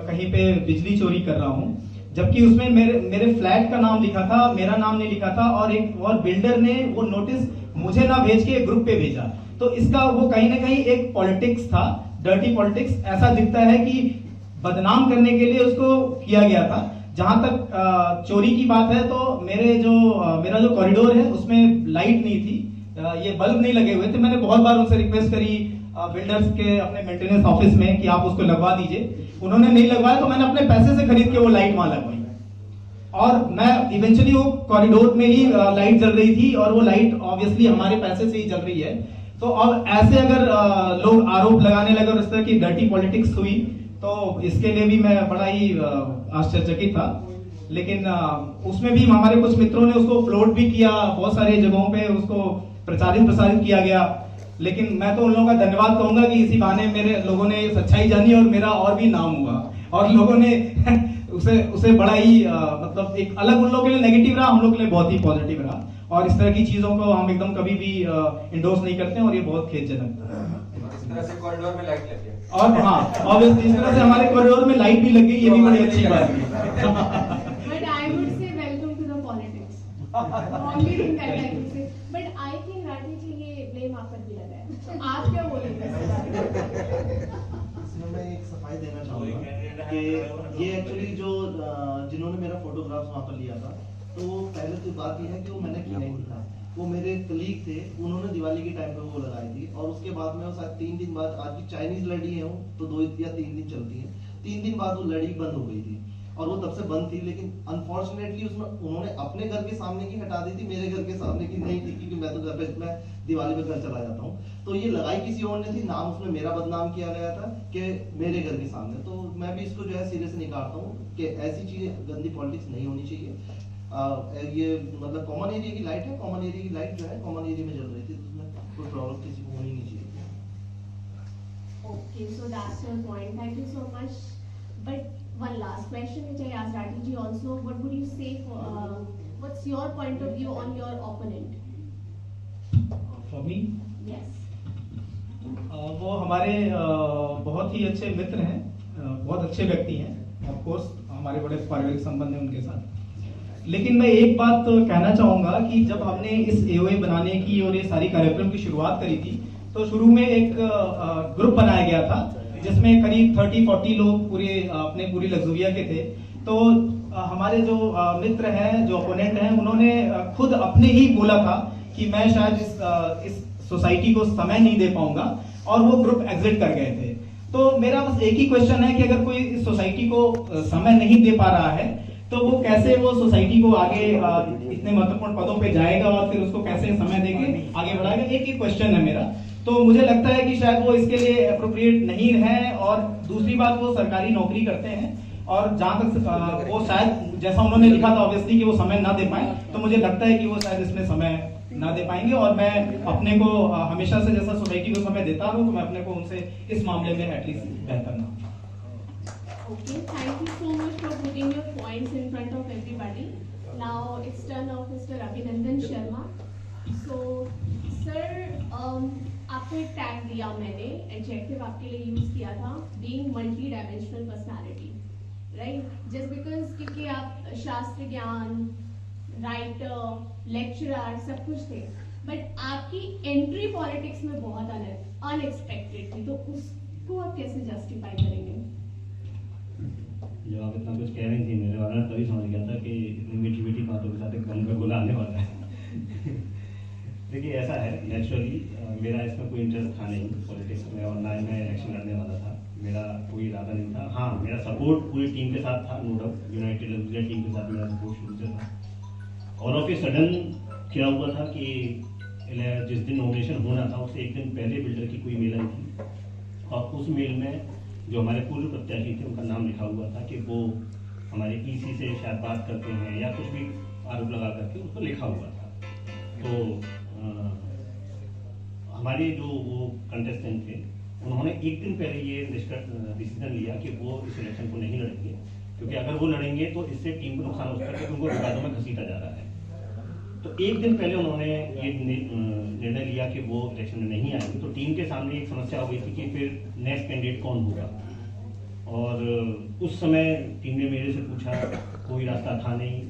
कहीं पे बिजली चोरी कर रहा हूँ, जबकि उसमें मेरे फ्लैट का नाम लिखा था, मेरा नाम नहीं लिखा था, और बिल्डर ने वो नोटिस मुझे ना भेज के ग्रुप पे भेजा। तो इसका वो कहीं ना कहीं एक पॉलिटिक्स था, डर्टी पॉलिटिक्स ऐसा दिखता है कि बदनाम करने के लिए उसको किया गया था। जहां तक चोरी की बात है, तो मेरा जो कॉरिडोर है उसमें लाइट नहीं थी, ये बल्ब नहीं लगे हुए थे। मैंने बहुत बार उनसे रिक्वेस्ट करी बिल्डर्स के अपने मेंटेनेंस ऑफिस में कि आप उसको लगवा दीजिए, उन्होंने नहीं लगवाया, तो मैंने अपने पैसे से खरीद के वो लाइट वहां लगवाई, और मैं इवेंचुअली वो कॉरिडोर में ही लाइट जल रही थी, और वो लाइट ऑब्वियसली हमारे पैसे से ही जल रही है। तो अब ऐसे अगर लोग आरोप लगाने लगे और इस तरह की डर्टी पॉलिटिक्स हुई, तो इसके लिए भी मैं बड़ा ही आश्चर्यचकित था। लेकिन उसमें भी हमारे कुछ मित्रों ने उसको फ्लोट भी किया, बहुत सारी जगहों पे उसको प्रसारित किया गया। लेकिन मैं तो उन लोगों का धन्यवाद कहूंगा कि इसी बहाने मेरे लोगों ने सच्चाई जानी और मेरा और भी नाम हुआ, और लोगों ने उसे बड़ा ही मतलब एक अलग, उन लोगों के लिए नेगेटिव रहा, हम लोग के लिए बहुत ही पॉजिटिव रहा। और इस तरह की चीजों को हम एकदम कभी भी इंडोर्स नहीं करते हैं, और ये बहुत खेदजनक था। इस तरह से कॉरिडोर में लाइट लग गई, और हाँ, और इस तरह से हमारे कॉरिडोर में लाइट भी लग गई, ये भी बड़ी अच्छी बात है। But I would say welcome to the politics. Only thing that I would say. But I think Rathi जी ये blame आप पर भी लगा है। आप क्या बोलेंगे इसके बारे में? इसमें मैं एक सफाई देना चाहूंगा कि ये एक्चुअली जिन्होंने मेरा फोटोग्राफ वहाँ पर लिया था, तो पहले तो बात यह है कि वो मैंने किया ही नहीं था। वो मेरे कलीग थे, उन्होंने दिवाली के टाइम पे वो लगाई थी, और उसके बाद में वो शायद 3 दिन बाद, आज की चाइनीज लड़ी है वो तो 2 या 3 दिन चलती है, 3 दिन बाद वो लड़ी बंद हो गई थी, और वो तब से बंद थी। लेकिन अनफॉर्चुनेटली उसमें उन्होंने अपने घर के सामने की हटा दी थी, मेरे घर के सामने की नहीं थी, क्योंकि मैं तो घर पे मैं दिवाली में घर चला जाता हूँ। तो ये लगाई किसी और ने थी, नाम उसमें मेरा बदनाम किया गया था कि मेरे घर के सामने। तो मैं भी इसको जो है सीरियस निकालता हूँ कि ऐसी चीजें, गंदी पॉलिटिक्स नहीं होनी चाहिए। ये मतलब कॉमन एरिया की लाइट है, कॉमन एरिया की लाइट जो है कॉमन एरिया में जल रही थी, तो उसमें कोई प्रॉब्लम किसी को होनी नहीं चाहिए। Okay, so that's your point. Thank you so much. But one last question which I asked Rati ji also, what would you say for, what's your point of view on your opponent? For me Yes. वो हमारे बहुत ही अच्छे मित्र हैं, बहुत अच्छे व्यक्ति हैं, of course हमारे बड़े पारिवारिक संबंध हैं उनके साथ। लेकिन मैं एक बात कहना चाहूंगा कि जब हमने इस एओए बनाने की और ये सारी कार्यक्रम की शुरुआत करी थी, तो शुरू में एक ग्रुप बनाया गया था जिसमें करीब 30-40 लोग अपने पूरी लग्जुरिया के थे। तो हमारे जो मित्र हैं, जो ओपोनेंट हैं, उन्होंने खुद अपने ही बोला था कि मैं शायद इस सोसाइटी को समय नहीं दे पाऊंगा, और वो ग्रुप एग्जिट कर गए थे। तो मेरा बस एक ही क्वेश्चन है कि अगर कोई इस सोसाइटी को समय नहीं दे पा रहा है, तो वो कैसे वो सोसाइटी को आगे इतने महत्वपूर्ण पदों पे जाएगा, और फिर उसको कैसे समय देके आगे बढ़ाएगा। एक ही क्वेश्चन है मेरा। तो मुझे लगता है कि शायद वो इसके लिए अप्रोप्रिएट नहीं है, और दूसरी बात, वो सरकारी नौकरी करते हैं, और जहां तक वो शायद जैसा उन्होंने लिखा था ऑब्वियसली कि वो समय ना दे पाए, तो मुझे लगता है कि वो शायद इसमें समय ना दे पाएंगे। और मैं अपने को हमेशा से जैसा सोसाइटी को समय देता हूं, तो मैं अपने को उनसे इस मामले में एटलीस्ट बेहतर ना। Okay, thank you so much for putting your points in front of everybody. Now it's turn of Mr. Abhinandan Sharma. So, sir, आपको एक टैग दिया मैंने, एडजेक्टिव आपके लिए यूज किया था, being multi-dimensional personality, right? Just because क्योंकि आप शास्त्र ज्ञान, राइटर, लेक्चरर सब कुछ थे, बट आपकी एंट्री पॉलिटिक्स में बहुत अनएक्सपेक्टेड थी, तो उसको आप कैसे जस्टिफाई करेंगे? जब आप इतना कुछ कह रही थी मेरे वाला, तभी समझ गया था कि इतनी मीठी मीठी बातों के साथ एक बम पे गोला आने वाला है। देखिए ऐसा है, नेचुरली मेरा इसमें कोई इंटरेस्ट था नहीं पॉलिटिक्स में, और ना ही मैं इलेक्शन लड़ने वाला था, मेरा कोई इरादा नहीं था। हाँ, मेरा सपोर्ट पूरी टीम के साथ था, no doubt, United Luxuria team के साथ मेरा सपोर्ट शुरू से था। ऑल ऑफ ए सडन क्या हुआ था कि जिस दिन नॉमिनेशन होना था उससे एक दिन पहले बिल्डर की कोई मेल आई थी, और उस मेल में जो हमारे पूर्व प्रत्याशी थे उनका नाम लिखा हुआ था कि वो हमारे ईसी से शायद बात करते हैं या कुछ भी आरोप लगा करके उसको लिखा हुआ था। तो हमारे जो वो कंटेस्टेंट थे उन्होंने एक दिन पहले ये डिसीजन लिया कि वो इस इलेक्शन को नहीं लड़ेंगे, क्योंकि अगर वो लड़ेंगे तो इससे टीम को नुकसान हो सकता है, क्योंकि उनको विवादों में घसीटा जा रहा है। तो एक दिन पहले उन्होंने ये निर्णय लिया कि वो इलेक्शन में नहीं आएंगे। तो टीम के सामने एक समस्या हो गई थी कि फिर नेक्स्ट कैंडिडेट कौन होगा, और उस समय टीम ने मेरे से पूछा, कोई रास्ता था नहीं।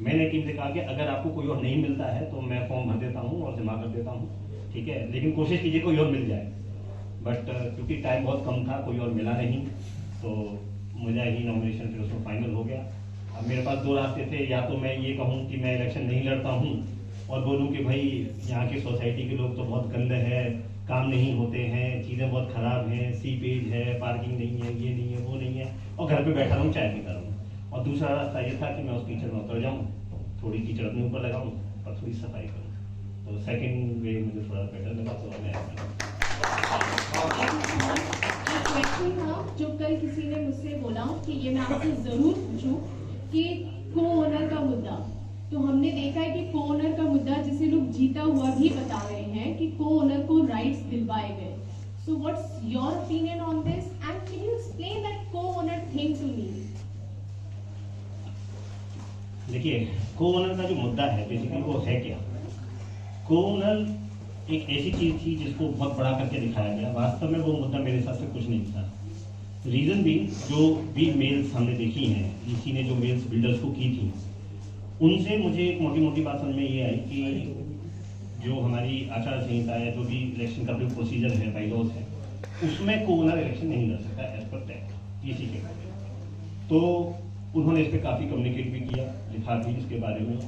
मैंने टीम से कहा कि अगर आपको कोई और नहीं मिलता है तो मैं फॉर्म भर देता हूँ और जमा कर देता हूँ, ठीक है, लेकिन कोशिश कीजिए कोई और मिल जाए। बट क्योंकि टाइम बहुत कम था, कोई और मिला नहीं, तो मुझे ही नॉमिनेशन फिर उसमें फाइनल हो गया। अब मेरे पास 2 रास्ते थे, या तो मैं ये कहूँ कि मैं इलेक्शन नहीं लड़ता हूँ और बोलूँ कि भाई यहाँ की सोसाइटी के लोग तो बहुत गंदे हैं, काम नहीं होते हैं, चीज़ें बहुत ख़राब हैं, सीपेज है, पार्किंग नहीं है, ये नहीं है, वो नहीं है, और घर पे बैठा रहूँ, चाय पीता रहूँ। और दूसरा रास्ता ये था कि मैं उस कीचड़ में उतर जाऊँ, थोड़ी कीचड़ अपने ऊपर लगाऊँ और थोड़ी सफाई करूँ। तो सेकेंड वे मुझे थोड़ा बेटर लगा, तो मैं क्वेश्चन था जो कल किसी ने मुझसे बोला कि ये मैं आपसे जरूर पूछूं कि को ओनर का मुद्दा, तो हमने देखा है कि को ओनर का मुद्दा जिसे लोग जीता हुआ भी बता रहे हैं कि को ओनर को राइट्स दिलवाए गए। So what's your opinion on this and can you explain that को ओनर थिंग टू मी? देखिए, को ओनर का जो मुद्दा है बेसिकली वो है क्या? को ओनर एक ऐसी चीज थी जिसको बहुत बड़ा करके दिखाया गया। वास्तव में वो मुद्दा मेरे हिसाब से कुछ नहीं था। रीजन भी जो भी मेल्स हमने देखी हैं, ईसी ने जो मेल्स बिल्डर्स को की थी, उनसे मुझे एक मोटी मोटी बात समझ में ये आई कि जो हमारी आचार संहिता है, जो भी इलेक्शन का जो प्रोसीजर है, बाईलॉज है, उसमें को ओनर इलेक्शन नहीं लड़ सकता एज पर टैक्ट ईसी के। तो उन्होंने इस पर काफ़ी कम्युनिकेट भी किया, लिखा भी इसके बारे में,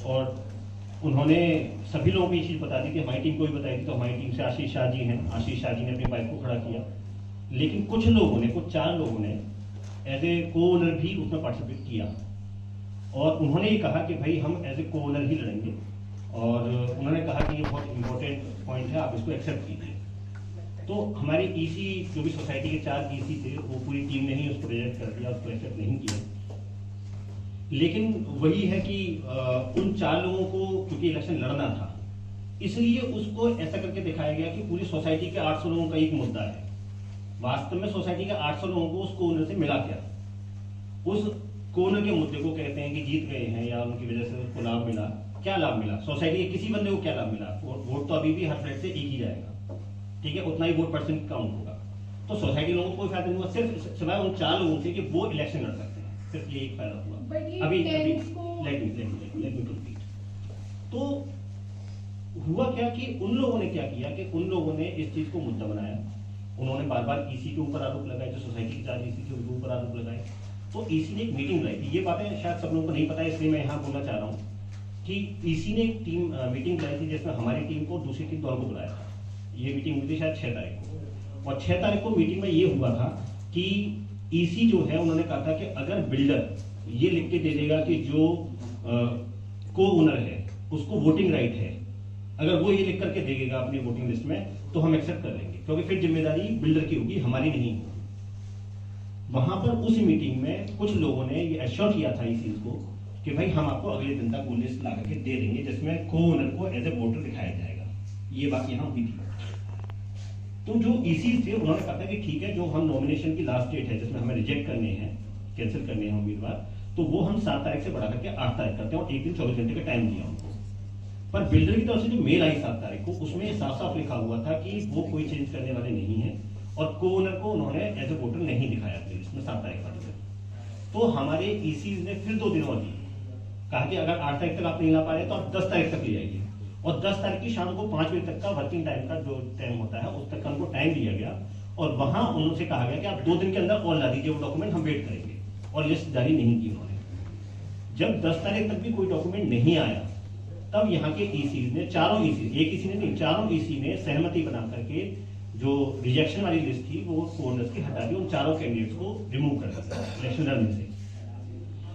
और उन्होंने सभी लोगों को ये चीज़ बता दी थी, हमारी टीम को भी बताई थी। तो हमारी टीम से आशीष शाह जी हैं, आशीष शाह जी ने अपनी बाइक को खड़ा किया, लेकिन कुछ लोगों ने, कुछ 4 लोगों ने एज ए को ओनर भी उसमें पार्टिसिपेट किया और उन्होंने ये कहा कि भाई हम एज ए को ओनर ही लड़ेंगे और उन्होंने कहा कि ये बहुत इंपॉर्टेंट पॉइंट है, आप इसको एक्सेप्ट कीजिए। तो हमारे ईसी जो भी सोसाइटी के 4 ईसी थे, वो पूरी टीम ने ही उसको रिजेक्ट कर दिया, उसको एक्सेप्ट नहीं किया। लेकिन वही है कि उन 4 लोगों को क्योंकि इलेक्शन लड़ना था, इसलिए उसको ऐसा करके दिखाया गया कि पूरी सोसाइटी के 800 लोगों का एक मुद्दा है। वास्तव में सोसाइटी के 800 लोगों को उस कोनर से मिला क्या? उस कोनर के मुद्दे को कहते हैं कि जीत गए हैं या उनकी वजह से उसको लाभ मिला। क्या लाभ मिला? सोसाइटी के किसी बंदे को क्या लाभ मिला? वोट तो अभी भी हर फ्लैट से एक ही जाएगा, ठीक है, उतना ही वोट परसेंट काउंट होगा। तो सोसाइटी लोगों को कोई फायदा नहीं हुआ, सिर्फ सिवाय उन 4 लोगों से कि वो इलेक्शन लड़ सकते हैं, सिर्फ ये एक फायदा हुआ। अभी लेट मी कंप्लीट। तो हुआ क्या कि उन लोगों ने क्या किया कि उन लोगों ने इस चीज को मुद्दा बनाया। उन्होंने बार बार ईसी के ऊपर आरोप लगाए, जो सोसाइटी के 4 ईसी थे उनके ऊपर आरोप लगाए। तो ईसी ने एक मीटिंग बुलाई थी, ये बातें शायद सब लोगों को नहीं पता है, इसलिए मैं यहाँ बोलना चाह रहा हूँ कि ईसी ने एक मीटिंग बुलाई थी जिसमें हमारी टीम को दूसरी टीम दोनों को बुलाया था। ये मीटिंग हुई थी शायद 6 तारीख को, और 6 तारीख को मीटिंग में ये हुआ था कि ईसी जो है उन्होंने कहा था कि अगर बिल्डर ये लिख के दे देगा कि जो को ओनर है उसको वोटिंग राइट है, अगर वो ये लिख करके देगा अपनी वोटिंग लिस्ट में, तो हम एक्सेप्ट कर लेंगे, क्योंकि फिर जिम्मेदारी बिल्डर की होगी, हमारी नहीं होगी। वहां पर उस मीटिंग में कुछ लोगों ने ये एश्योर किया था इस चीज को कि भाई हम आपको अगले दिन तक वो लिस्ट ला करके दे देंगे जिसमें को ओनर को एज ए वोटर दिखाया जाएगा। ये बात यहाँ हुई थी। तो जो ईसी थे उन्होंने कहा था कि ठीक है, जो हम नॉमिनेशन की लास्ट डेट है जिसमें हमें रिजेक्ट करने हैं, कैंसिल करने हैं उम्मीदवार, तो वो हम 7 तारीख से बढ़ा करके 8 तारीख करते हैं और 1 दिन 24 घंटे का टाइम दिया उनको। पर बिल्डर की तरफ से जो मेल आई 7 तारीख को, उसमें साफ साफ लिखा हुआ था कि वो कोई चेंज करने वाले नहीं है और को ओनर को उन्होंने एज ए वोटर नहीं दिखाया अपनी लिस्ट में 7 तारीख वाले दिन। तो हमारे ईसी ने फिर 2 दिन और दिए, कहा कि अगर 8 तारीख तक आप नहीं ला पा रहे तो आप 10 तारीख तक ले आइए, और 10 तारीख की शाम को 5 बजे तक का वर्किंग टाइम का जो टाइम होता है उस तक का उनको टाइम दिया गया। और वहां उनसे कहा गया कि आप 2 दिन के अंदर और ला दीजिए वो डॉक्यूमेंट, हम वेट करेंगे, और लिस्ट जारी नहीं की उन्होंने। जब 10 तारीख तक भी कोई डॉक्यूमेंट नहीं आया, तब यहाँ के ईसी ने, चारों ईसी, एक ईसी ने नहीं, चारों ईसी ने सहमति बना करके जो रिजेक्शन वाली लिस्ट थी वो कोर्नर्स की हटा दी, उन चारों कैंडिडेट्स को रिमूव कर दिया इलेक्शन लड़ने से।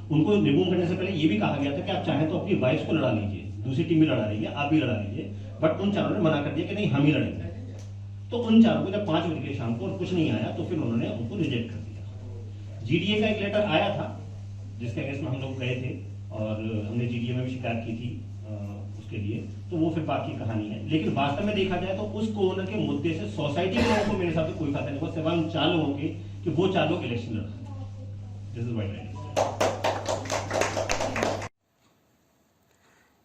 उनको रिमूव करने से पहले ये भी कहा गया था कि आप चाहें तो अपनी वाइफ को लड़ा लीजिए, दूसरी टीम भी लड़ा रही है, आप भी लड़ा लीजिए, बट उन चारों ने मना कर दिया कि नहीं हम ही लड़ेंगे। तो उन चारों को जब 5 बजे के शाम को और कुछ नहीं आया तो फिर उन्होंने उनको रिजेक्ट कर दिया। जीडीए का एक लेटर आया था जिसके अगेंस्ट में हम लोग गए थे और हमने जीडीए में भी शिकायत की थी उसके लिए, तो वो फिर बाकी कहानी है। लेकिन वास्तव में देखा जाए तो उस कोरोना के मुद्दे से सोसाइटी के लोगों को मेरे हिसाब से कोई फायदा नहीं हुआ, सिवाय उन 4 लोगों के कि वो 4 लोग इलेक्शन लड़ रहे हैं। दिस इज व्हाट आई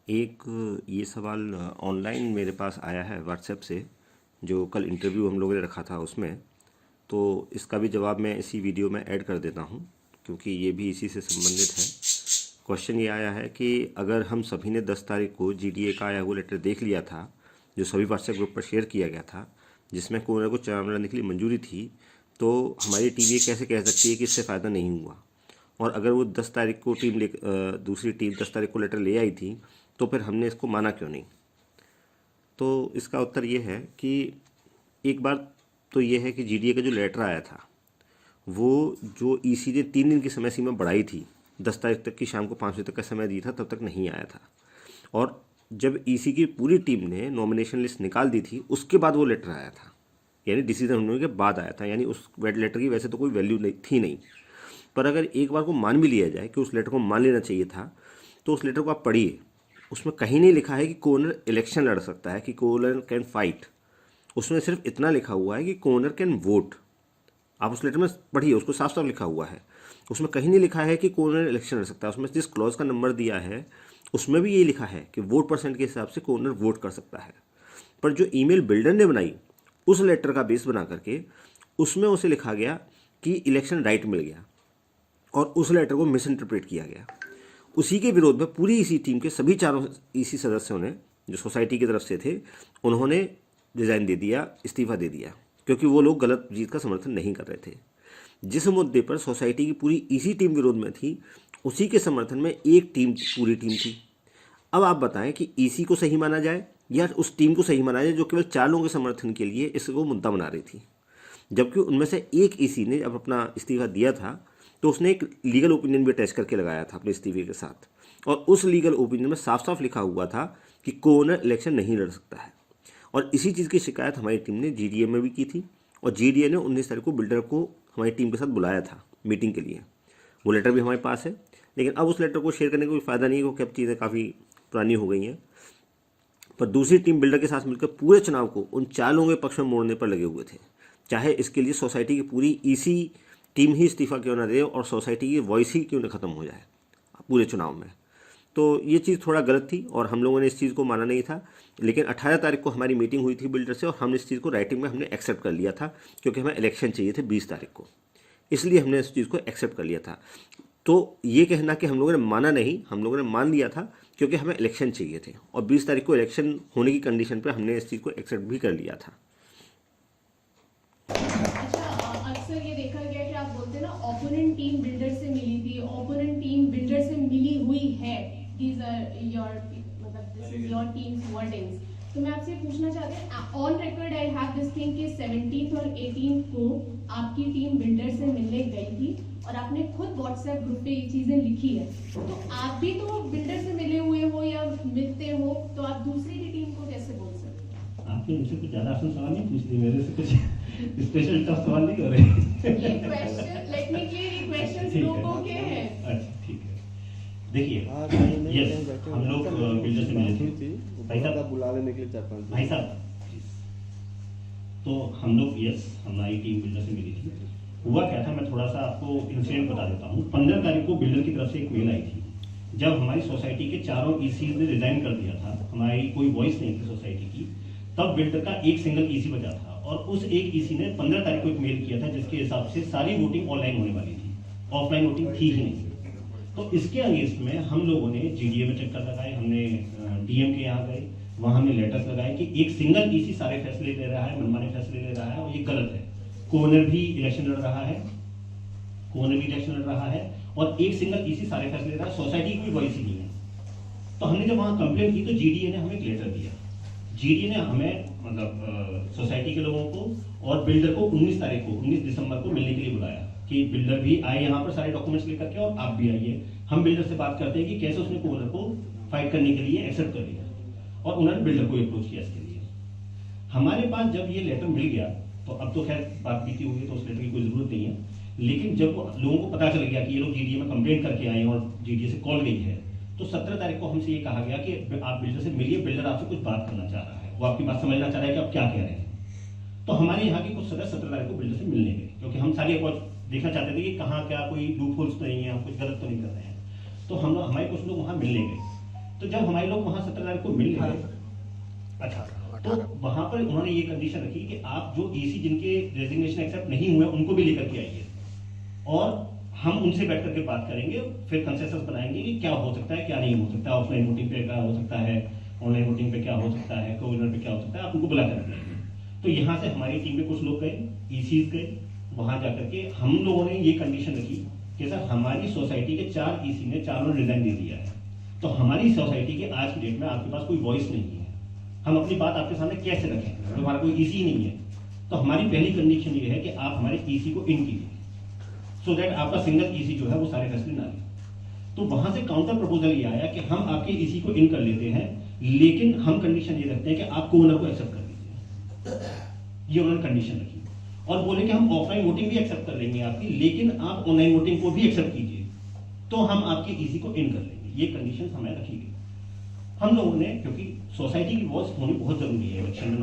एक ये सवाल ऑनलाइन मेरे पास आया है व्हाट्सएप से, जो कल इंटरव्यू हम लोगों ने रखा था उसमें, तो इसका भी जवाब मैं इसी वीडियो में ऐड कर देता हूँ क्योंकि ये भी इसी से संबंधित है। क्वेश्चन ये आया है कि अगर हम सभी ने 10 तारीख को जीडीए का आया हुआ लेटर देख लिया था जो सभी व्हाट्सएप ग्रुप पर शेयर किया गया था जिसमें कोरोना को चुनाव लड़ने के लिए मंजूरी थी, तो हमारी टीम ये कैसे कह सकती है कि इससे फ़ायदा नहीं हुआ? और अगर वो 10 तारीख को दूसरी टीम 10 तारीख को लेटर ले आई थी तो फिर हमने इसको माना क्यों नहीं? तो इसका उत्तर ये है कि एक बार तो ये है कि जीडीए का जो लेटर आया था वो जो ईसी ने 3 दिन की समय सीमा बढ़ाई थी, 10 तारीख तक की शाम को 5 बजे तक का समय दिया था, तब तक नहीं आया था। और जब ईसी की पूरी टीम ने नॉमिनेशन लिस्ट निकाल दी थी उसके बाद वो लेटर आया था, यानी डिसीजन होने के बाद आया था, यानी उस लेटर की वैसे तो कोई वैल्यू नहीं। पर अगर एक बार को मान भी लिया जाए कि उस लेटर को मान लेना चाहिए था, तो उस लेटर को आप पढ़िए, उसमें कहीं नहीं लिखा है कि कोनर इलेक्शन लड़ सकता है, कि कोनर कैन फाइट। उसमें सिर्फ इतना लिखा हुआ है कि कोनर कैन वोट। आप उस लेटर में पढ़िए, उसको साफ साफ लिखा हुआ है, उसमें कहीं नहीं लिखा है कि कोनर इलेक्शन लड़ सकता है। उसमें जिस क्लॉज का नंबर दिया है उसमें भी ये लिखा है कि वोट परसेंट के हिसाब से कोनर वोट कर सकता है। पर जो ईमेल बिल्डर ने बनाई उस लेटर का बेस बना करके उसमें उसे लिखा गया कि इलेक्शन राइट मिल गया, और उस लेटर को मिस इंटरप्रेट किया गया। उसी के विरोध में पूरी इसी टीम के सभी 4 इसी सदस्यों ने, जो सोसाइटी की तरफ से थे, उन्होंने रिजाइन दे दिया, इस्तीफा दे दिया, क्योंकि वो लोग गलत जीत का समर्थन नहीं कर रहे थे। जिस मुद्दे पर सोसाइटी की पूरी इसी टीम विरोध में थी, उसी के समर्थन में एक टीम, पूरी टीम थी। अब आप बताएं कि ईसी को सही माना जाए या उस टीम को सही माना जाए जो केवल 4 लोगों के समर्थन के लिए इसको मुद्दा बना रही थी। जबकि उनमें से एक ईसी ने जब अपना इस्तीफा दिया था तो उसने एक लीगल ओपिनियन भी अटैच करके लगाया था अपने इस्तीफे के साथ, और उस लीगल ओपिनियन में साफ साफ लिखा हुआ था कि को-ओनर इलेक्शन नहीं लड़ सकता है। और इसी चीज़ की शिकायत हमारी टीम ने जीडीए में भी की थी, और जीडीए ने 19 तारीख को बिल्डर को हमारी टीम के साथ बुलाया था मीटिंग के लिए। वो लेटर भी हमारे पास है, लेकिन अब उस लेटर को शेयर करने का कोई फ़ायदा नहीं है क्योंकि अब चीज़ें काफ़ी पुरानी हो गई हैं। पर दूसरी टीम बिल्डर के साथ मिलकर पूरे चुनाव को उन 4 लोगों के पक्ष में मोड़ने पर लगे हुए थे, चाहे इसके लिए सोसाइटी की पूरी ईसी टीम ही इस्तीफा क्यों ना दे और सोसाइटी की वॉइस ही क्यों ना ख़त्म हो जाए पूरे चुनाव में। तो ये चीज़ थोड़ा गलत थी और हम लोगों ने इस चीज़ को माना नहीं था। लेकिन 18 तारीख को हमारी मीटिंग हुई थी बिल्डर से और हमने इस चीज़ को राइटिंग में हमने एक्सेप्ट कर लिया था, क्योंकि हमें इलेक्शन चाहिए थे 20 तारीख को, इसलिए हमने इस चीज़ को एक्सेप्ट कर लिया था। तो ये कहना कि हम लोगों ने माना नहीं, हम लोगों ने मान लिया था क्योंकि हमें इलेक्शन चाहिए थे, और 20 तारीख को इलेक्शन होने की कंडीशन पर हमने इस चीज़ को एक्सेप्ट भी कर लिया था। अक्सर ये देखा गया कि आप बोलते हैं ना ओपोनेंट टीम बिल्डर से मिली थी, ओपोनेंट टीम बिल्डर से मिली हुई है, दीज आर योर मतलब this is your teams wordings. तो मैं आपसे पूछना चाहती हूँ, on record I have this thing कि 17th और 18th को आपकी टीम बिल्डर से मिलने गई थी और आपने खुद व्हाट्सएप ग्रुप पे ये चीजें लिखी है। तो आप भी तो बिल्डर से मिले हुए हो या मिलते हो, तो आप दूसरी की टीम को कैसे बोल सकते हैं? आपने मुझसे कुछ ज़्यादा आसान सवाल नहीं पूछ लिया, मेरे से कुछ स्पेशल टफ सवाल नहीं हो रहे। ये क्वेश्चन लेट मी क्लियर, ये क्वेश्चंस लोगों के हैं। अच्छा ठीक है, देखिए यस हम लोग बिल्डर से मिले थे भाई साहब, बुला लेने के लिए 4-5 भाई साहब। तो हम लोग यस हमारी टीम बिल्डर से मिली थी। हुआ क्या था, मैं थोड़ा सा आपको इंसिडेंट बता देता हूँ। 15 तारीख को बिल्डर की तरफ से एक मेल आई थी, जब हमारी सोसाइटी के चारों ईसी ने रिजाइन कर दिया था, हमारी कोई वॉइस नहीं थी सोसाइटी की, तब बिल्डर का एक सिंगल ईसी बचा था और उस एक ईसी ने 15 तारीख को एक मेल किया था जिसके हिसाब से सारी वोटिंग ऑनलाइन होने वाली थी, ऑफलाइन वोटिंग थी ही नहीं। तो इसके अगेंस्ट में हम लोगों ने जीडीए में चक्कर लगाए, हमने डीएम के यहाँ गए, वहां हमने लेटर्स लगाए कि एक सिंगल ईसी सारे फैसले ले रहा है, मनमाने फैसले ले रहा है और ये गलत है। को-ओनर भी इलेक्शन लड़ रहा है, को-ओनर भी इलेक्शन लड़ रहा है और एक सिंगल ईसी सारे फैसले ले रहा है, सोसाइटी की कोई वॉइस ही नहीं है। तो हमने जब वहाँ कंप्लेंट की तो जीडीए ने हमें एक लेटर दिया। जीडीए ने हमें मतलब सोसाइटी के लोगों को और बिल्डर को 19 तारीख को 19 दिसंबर को मिलने के लिए बुलाया कि बिल्डर भी आए यहाँ पर सारे डॉक्यूमेंट्स लेकर के और आप भी आइए, हम बिल्डर से बात करते हैं कि कैसे उसने को-ओनर को फाइट करने के लिए एक्सेप्ट कर लिया और उन्होंने बिल्डर को अप्रोच किया इसके लिए। हमारे पास जब ये लेटर मिल गया तो अब तो खैर बात बीती हुई है तो उस लेटर की कोई जरूरत नहीं है, लेकिन जब लोगों को पता चल गया कि ये लोग जीडीए में कंप्लेंट करके आए और जीडीए से कॉल गई है, तो 17 तारीख को हमसे ये कहा गया कि आप बिल्डर से मिलिए, बिल्डर आपसे कुछ बात करना चाह रहा है, वो आपकी बात समझना चाह रहा है कि आप क्या कह रहे हैं। तो हमारे यहाँ के कुछ सदस्य 17 तारीख को बिल्डर से मिलने गए क्योंकि हम सारी देखना चाहते थे कि कहाँ क्या कोई लूप होल्स तो नहीं है, हम कुछ गलत तो नहीं कर रहे हैं। तो हम लोग हमारे कुछ लोग वहाँ मिलने गए। तो जब हमारे लोग वहाँ 17 तारीख को मिलने गए, अच्छा, तो वहाँ पर उन्होंने ये कंडीशन रखी कि आप जो ईसी जिनके रेजिग्नेशन एक्सेप्ट नहीं हुए उनको भी लेकर के आइए और हम उनसे बैठ करके बात करेंगे, फिर कंसेंसस बनाएंगे कि क्या हो सकता है क्या नहीं हो सकता है, ऑफलाइन वोटिंग पे क्या हो सकता है, ऑनलाइन वोटिंग पे क्या हो सकता है, को-ओनर पे क्या हो सकता है, आप उनको बुला कर रखेंगे। तो यहाँ से हमारी टीम में कुछ लोग गए, ईसीज गए, वहां जाकर के हम लोगों ने ये कंडीशन रखी कि सर हमारी सोसाइटी के 4 ईसी ने चारों ने रिजाइन दे दिया है, तो हमारी सोसाइटी के आज की डेट में आपके पास कोई वॉइस नहीं है, हम अपनी बात आपके सामने कैसे रखें, तो हमारा कोई ईसी नहीं है। तो हमारी पहली कंडीशन ये है कि आप हमारे ईसी को इन कीजिए सो दैट आपका सिंगल ईसी जो है वो सारे फैसले ना ले। तो वहां से काउंटर प्रपोजल ये आया कि हम आपके ईसी को इन कर लेते हैं, लेकिन हम कंडीशन ये रखते हैं कि आप को-ओनर को एक्सेप्ट कर लीजिए। ये उन्होंने कंडीशन रखी और बोले कि हम ऑफलाइन वोटिंग भी एक्सेप्ट कर लेंगे आपकी, लेकिन आप ऑनलाइन वोटिंग को भी एक्सेप्ट कीजिए तो हम आपके ईसी को इन कर लेंगे। ये कंडीशन हमें रखी गई। हम लोगों ने, क्योंकि सोसाइटी की वॉइस होनी बहुत जरूरी है इलेक्शन में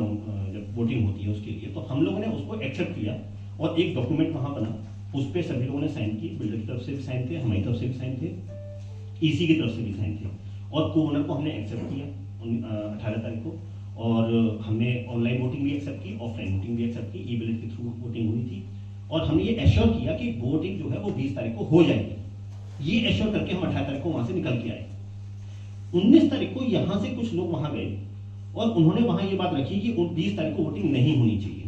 जब वोटिंग होती है उसके लिए, तो हम लोगों ने उसको एक्सेप्ट किया और एक डॉक्यूमेंट वहां बना, उस पर सभी लोगों ने साइन की, बिल्डर की तरफ से भी साइन थे, हमारी तरफ से भी साइन थे, ईसी की तरफ से भी साइन थे और को-ओनर को हमने एक्सेप्ट किया 18 तारीख को और हमने ऑनलाइन वोटिंग भी एक्सेप्ट की, ऑफलाइन वोटिंग भी एक्सेप्ट की, ई-बिलेट के थ्रू वोटिंग हुई थी और हमने ये एश्योर किया कि वोटिंग जो है वो 20 तारीख को हो जाएगी। ये एश्योर करके हम 18 तारीख को वहां से निकल के आए। 19 तारीख को यहां से कुछ लोग वहां गए और उन्होंने वहां ये बात रखी कि 20 तारीख को वोटिंग नहीं होनी चाहिए।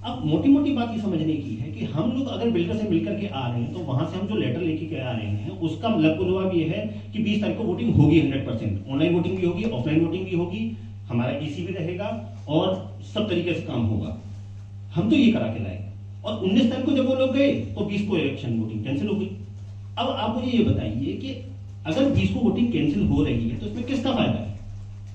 अब मोटी मोटी बात ये समझने की है कि हम लोग अगर बिल्डर से मिलकर के आ रहे हैं तो वहां से हम जो लेटर लेके के आ रहे हैं उसका मतलब ये है कि 20 तारीख को वोटिंग होगी 100%। ऑनलाइन वोटिंग भी होगी, ऑफलाइन वोटिंग भी होगी, हमारा ईसी भी रहेगा और सब तरीके से काम होगा। हम तो ये करा के लाए और 19 तारीख को जब वो लोग गए तो 20 को इलेक्शन वोटिंग कैंसिल हो गई। अब आप मुझे ये बताइए कि अगर 20 को वोटिंग कैंसिल हो रही है तो इसमें किसका फायदा है?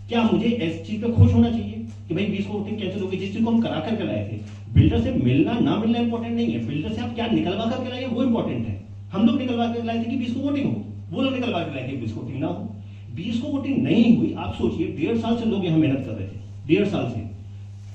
क्या मुझे इस चीज पे खुश होना चाहिए कि भाई 20 को वोटिंग कैंसिल हो गई, जिस चीज को हम करा करके लाए थे? बिल्डर से मिलना ना मिलना इंपॉर्टेंट नहीं है, बिल्डर से आप क्या निकलवा करके लाए वो इंपॉर्टेंट है। हम लोग निकलवा करके लाए थे कि 20 को वोटिंग हो, वो लोग निकलवा के लाए थे 20 को वोटिंग ना हो। 20 को वोटिंग नहीं हुई, आप सोचिए 1.5 साल से लोग यहाँ मेहनत कर रहे थे, 1.5 साल से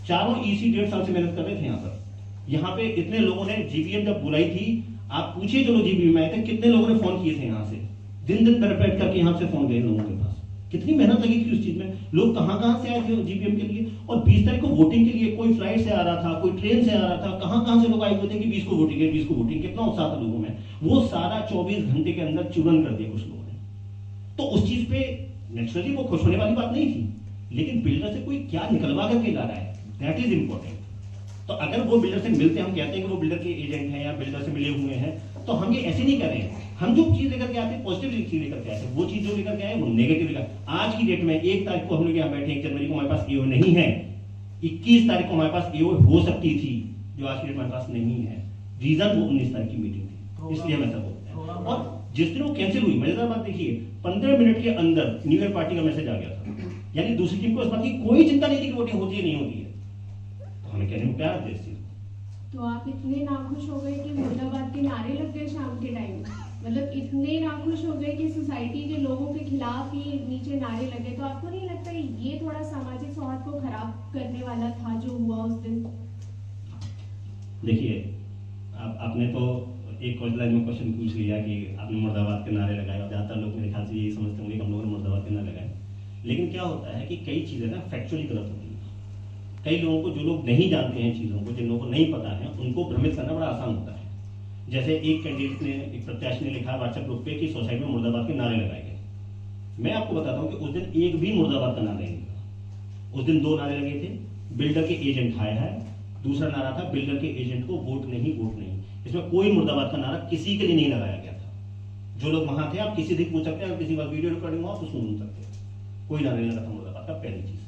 चारों ईसी 1.5 साल से मेहनत कर रहे थे यहाँ पर। यहाँ पे इतने लोगों ने जीबीएम जब बुलाई थी, आप पूछिए जो लोग जीबीएम में आए थे कितने लोगों ने फोन किए थे यहाँ से, दिन दिन बैठ करके यहाँ से फोन गए लोगों के पास, कितनी मेहनत लगी थी उस चीज में, लोग कहां से आए थे जीबीएम के लिए। और 20 तारीख को वोटिंग के लिए कोई फ्लाइट से आ रहा था, कोई ट्रेन से आ रहा था, कहां से लोग आए हुए थे कि 20 को वोटिंग है, 20 को वोटिंग, कितना उत्साह था लोगों में। वो सारा 24 घंटे के अंदर चूरन कर दिया कुछ लोगों ने। तो उस चीज पे नेचुरली वो खुश होने वाली बात नहीं थी, लेकिन बिल्डर से कोई क्या निकलवा करके ला रहा है, दैट इज इंपॉर्टेंट। तो अगर वो बिल्डर से मिलते, हम कहते हैं कि वो बिल्डर के एजेंट हैं या बिल्डर से मिले हुए हैं, तो हम ये ऐसे नहीं कर रहे हैं। हम जो चीज लेकर के आते हैं पॉजिटिव चीज लेकर के आते हैं, वो चीज जो लेकर के आए वो नेगेटिव लेकर। आज की डेट में 1 तारीख को हम लोग यहाँ बैठे, 1 जनवरी को हमारे पास एओ नहीं है, 21 तारीख को हमारे पास एओ हो सकती थी, जो आज की डेट में हमारे पास नहीं है। रीजन वो 19 तारीख की मीटिंग थी, इसलिए हम ऐसा बोलते हैं। और जिस दिन वो कैंसिल हुई, मजेदार बात देखिए, 15 मिनट के अंदर न्यू ईयर पार्टी का मैसेज आ गया था, यानी दूसरी टीम को इस बात की कोई चिंता नहीं थी कि वोटिंग होती है नहीं होती है। तो हमें कहने में प्यार है इस चीज। तो आप इतने नाखुश हो गए कि मुर्दाबाद के नारे लग गए शाम के टाइम, मतलब इतने नाखुश हो गए कि सोसाइटी के लोगों के खिलाफ ही नीचे नारे लगे। तो आपको नहीं लगता ये थोड़ा सामाजिक सौहार्द को खराब करने वाला था जो हुआ उस दिन? देखिए, आपने तो एक लाइन में क्वेश्चन पूछ लिया कि आपने मुर्दाबाद के नारे लगाए, और ज्यादातर लोग मेरे ख्याल से यही समझते होंगे कि हम लोगों ने मुर्दाबाद के नारे लगाए। लेकिन क्या होता है कि कई चीजें ना फैक्चुअली गलत होती है। कई लोगों को, जो लोग नहीं जानते हैं चीजों को, जिन लोगों को नहीं पता है, उनको भ्रमित करना बड़ा आसान होता है। जैसे एक कैंडिडेट ने, एक प्रत्याशी ने लिखा व्हाट्सएप ग्रुप पे कि सोसाइटी में मुर्दाबाद के नारे लगाए गए। मैं आपको बताता हूँ कि उस दिन एक भी मुर्दाबाद का नारा नहीं लगा। उस दिन 2 नारे लगे थे, बिल्डर के एजेंट हाय है, दूसरा नारा था बिल्डर के एजेंट को वोट नहीं, वोट नहीं। इसमें कोई मुर्दाबाद का नारा किसी के लिए नहीं लगाया गया था। जो लोग वहां थे, आप किसी से पूछ सकते हैं, किसी का वीडियो रिकॉर्डिंग हो आप उसको सुन सकते हैं, कोई नारा नहीं लगा था मुर्दाबाद का। पहली चीज।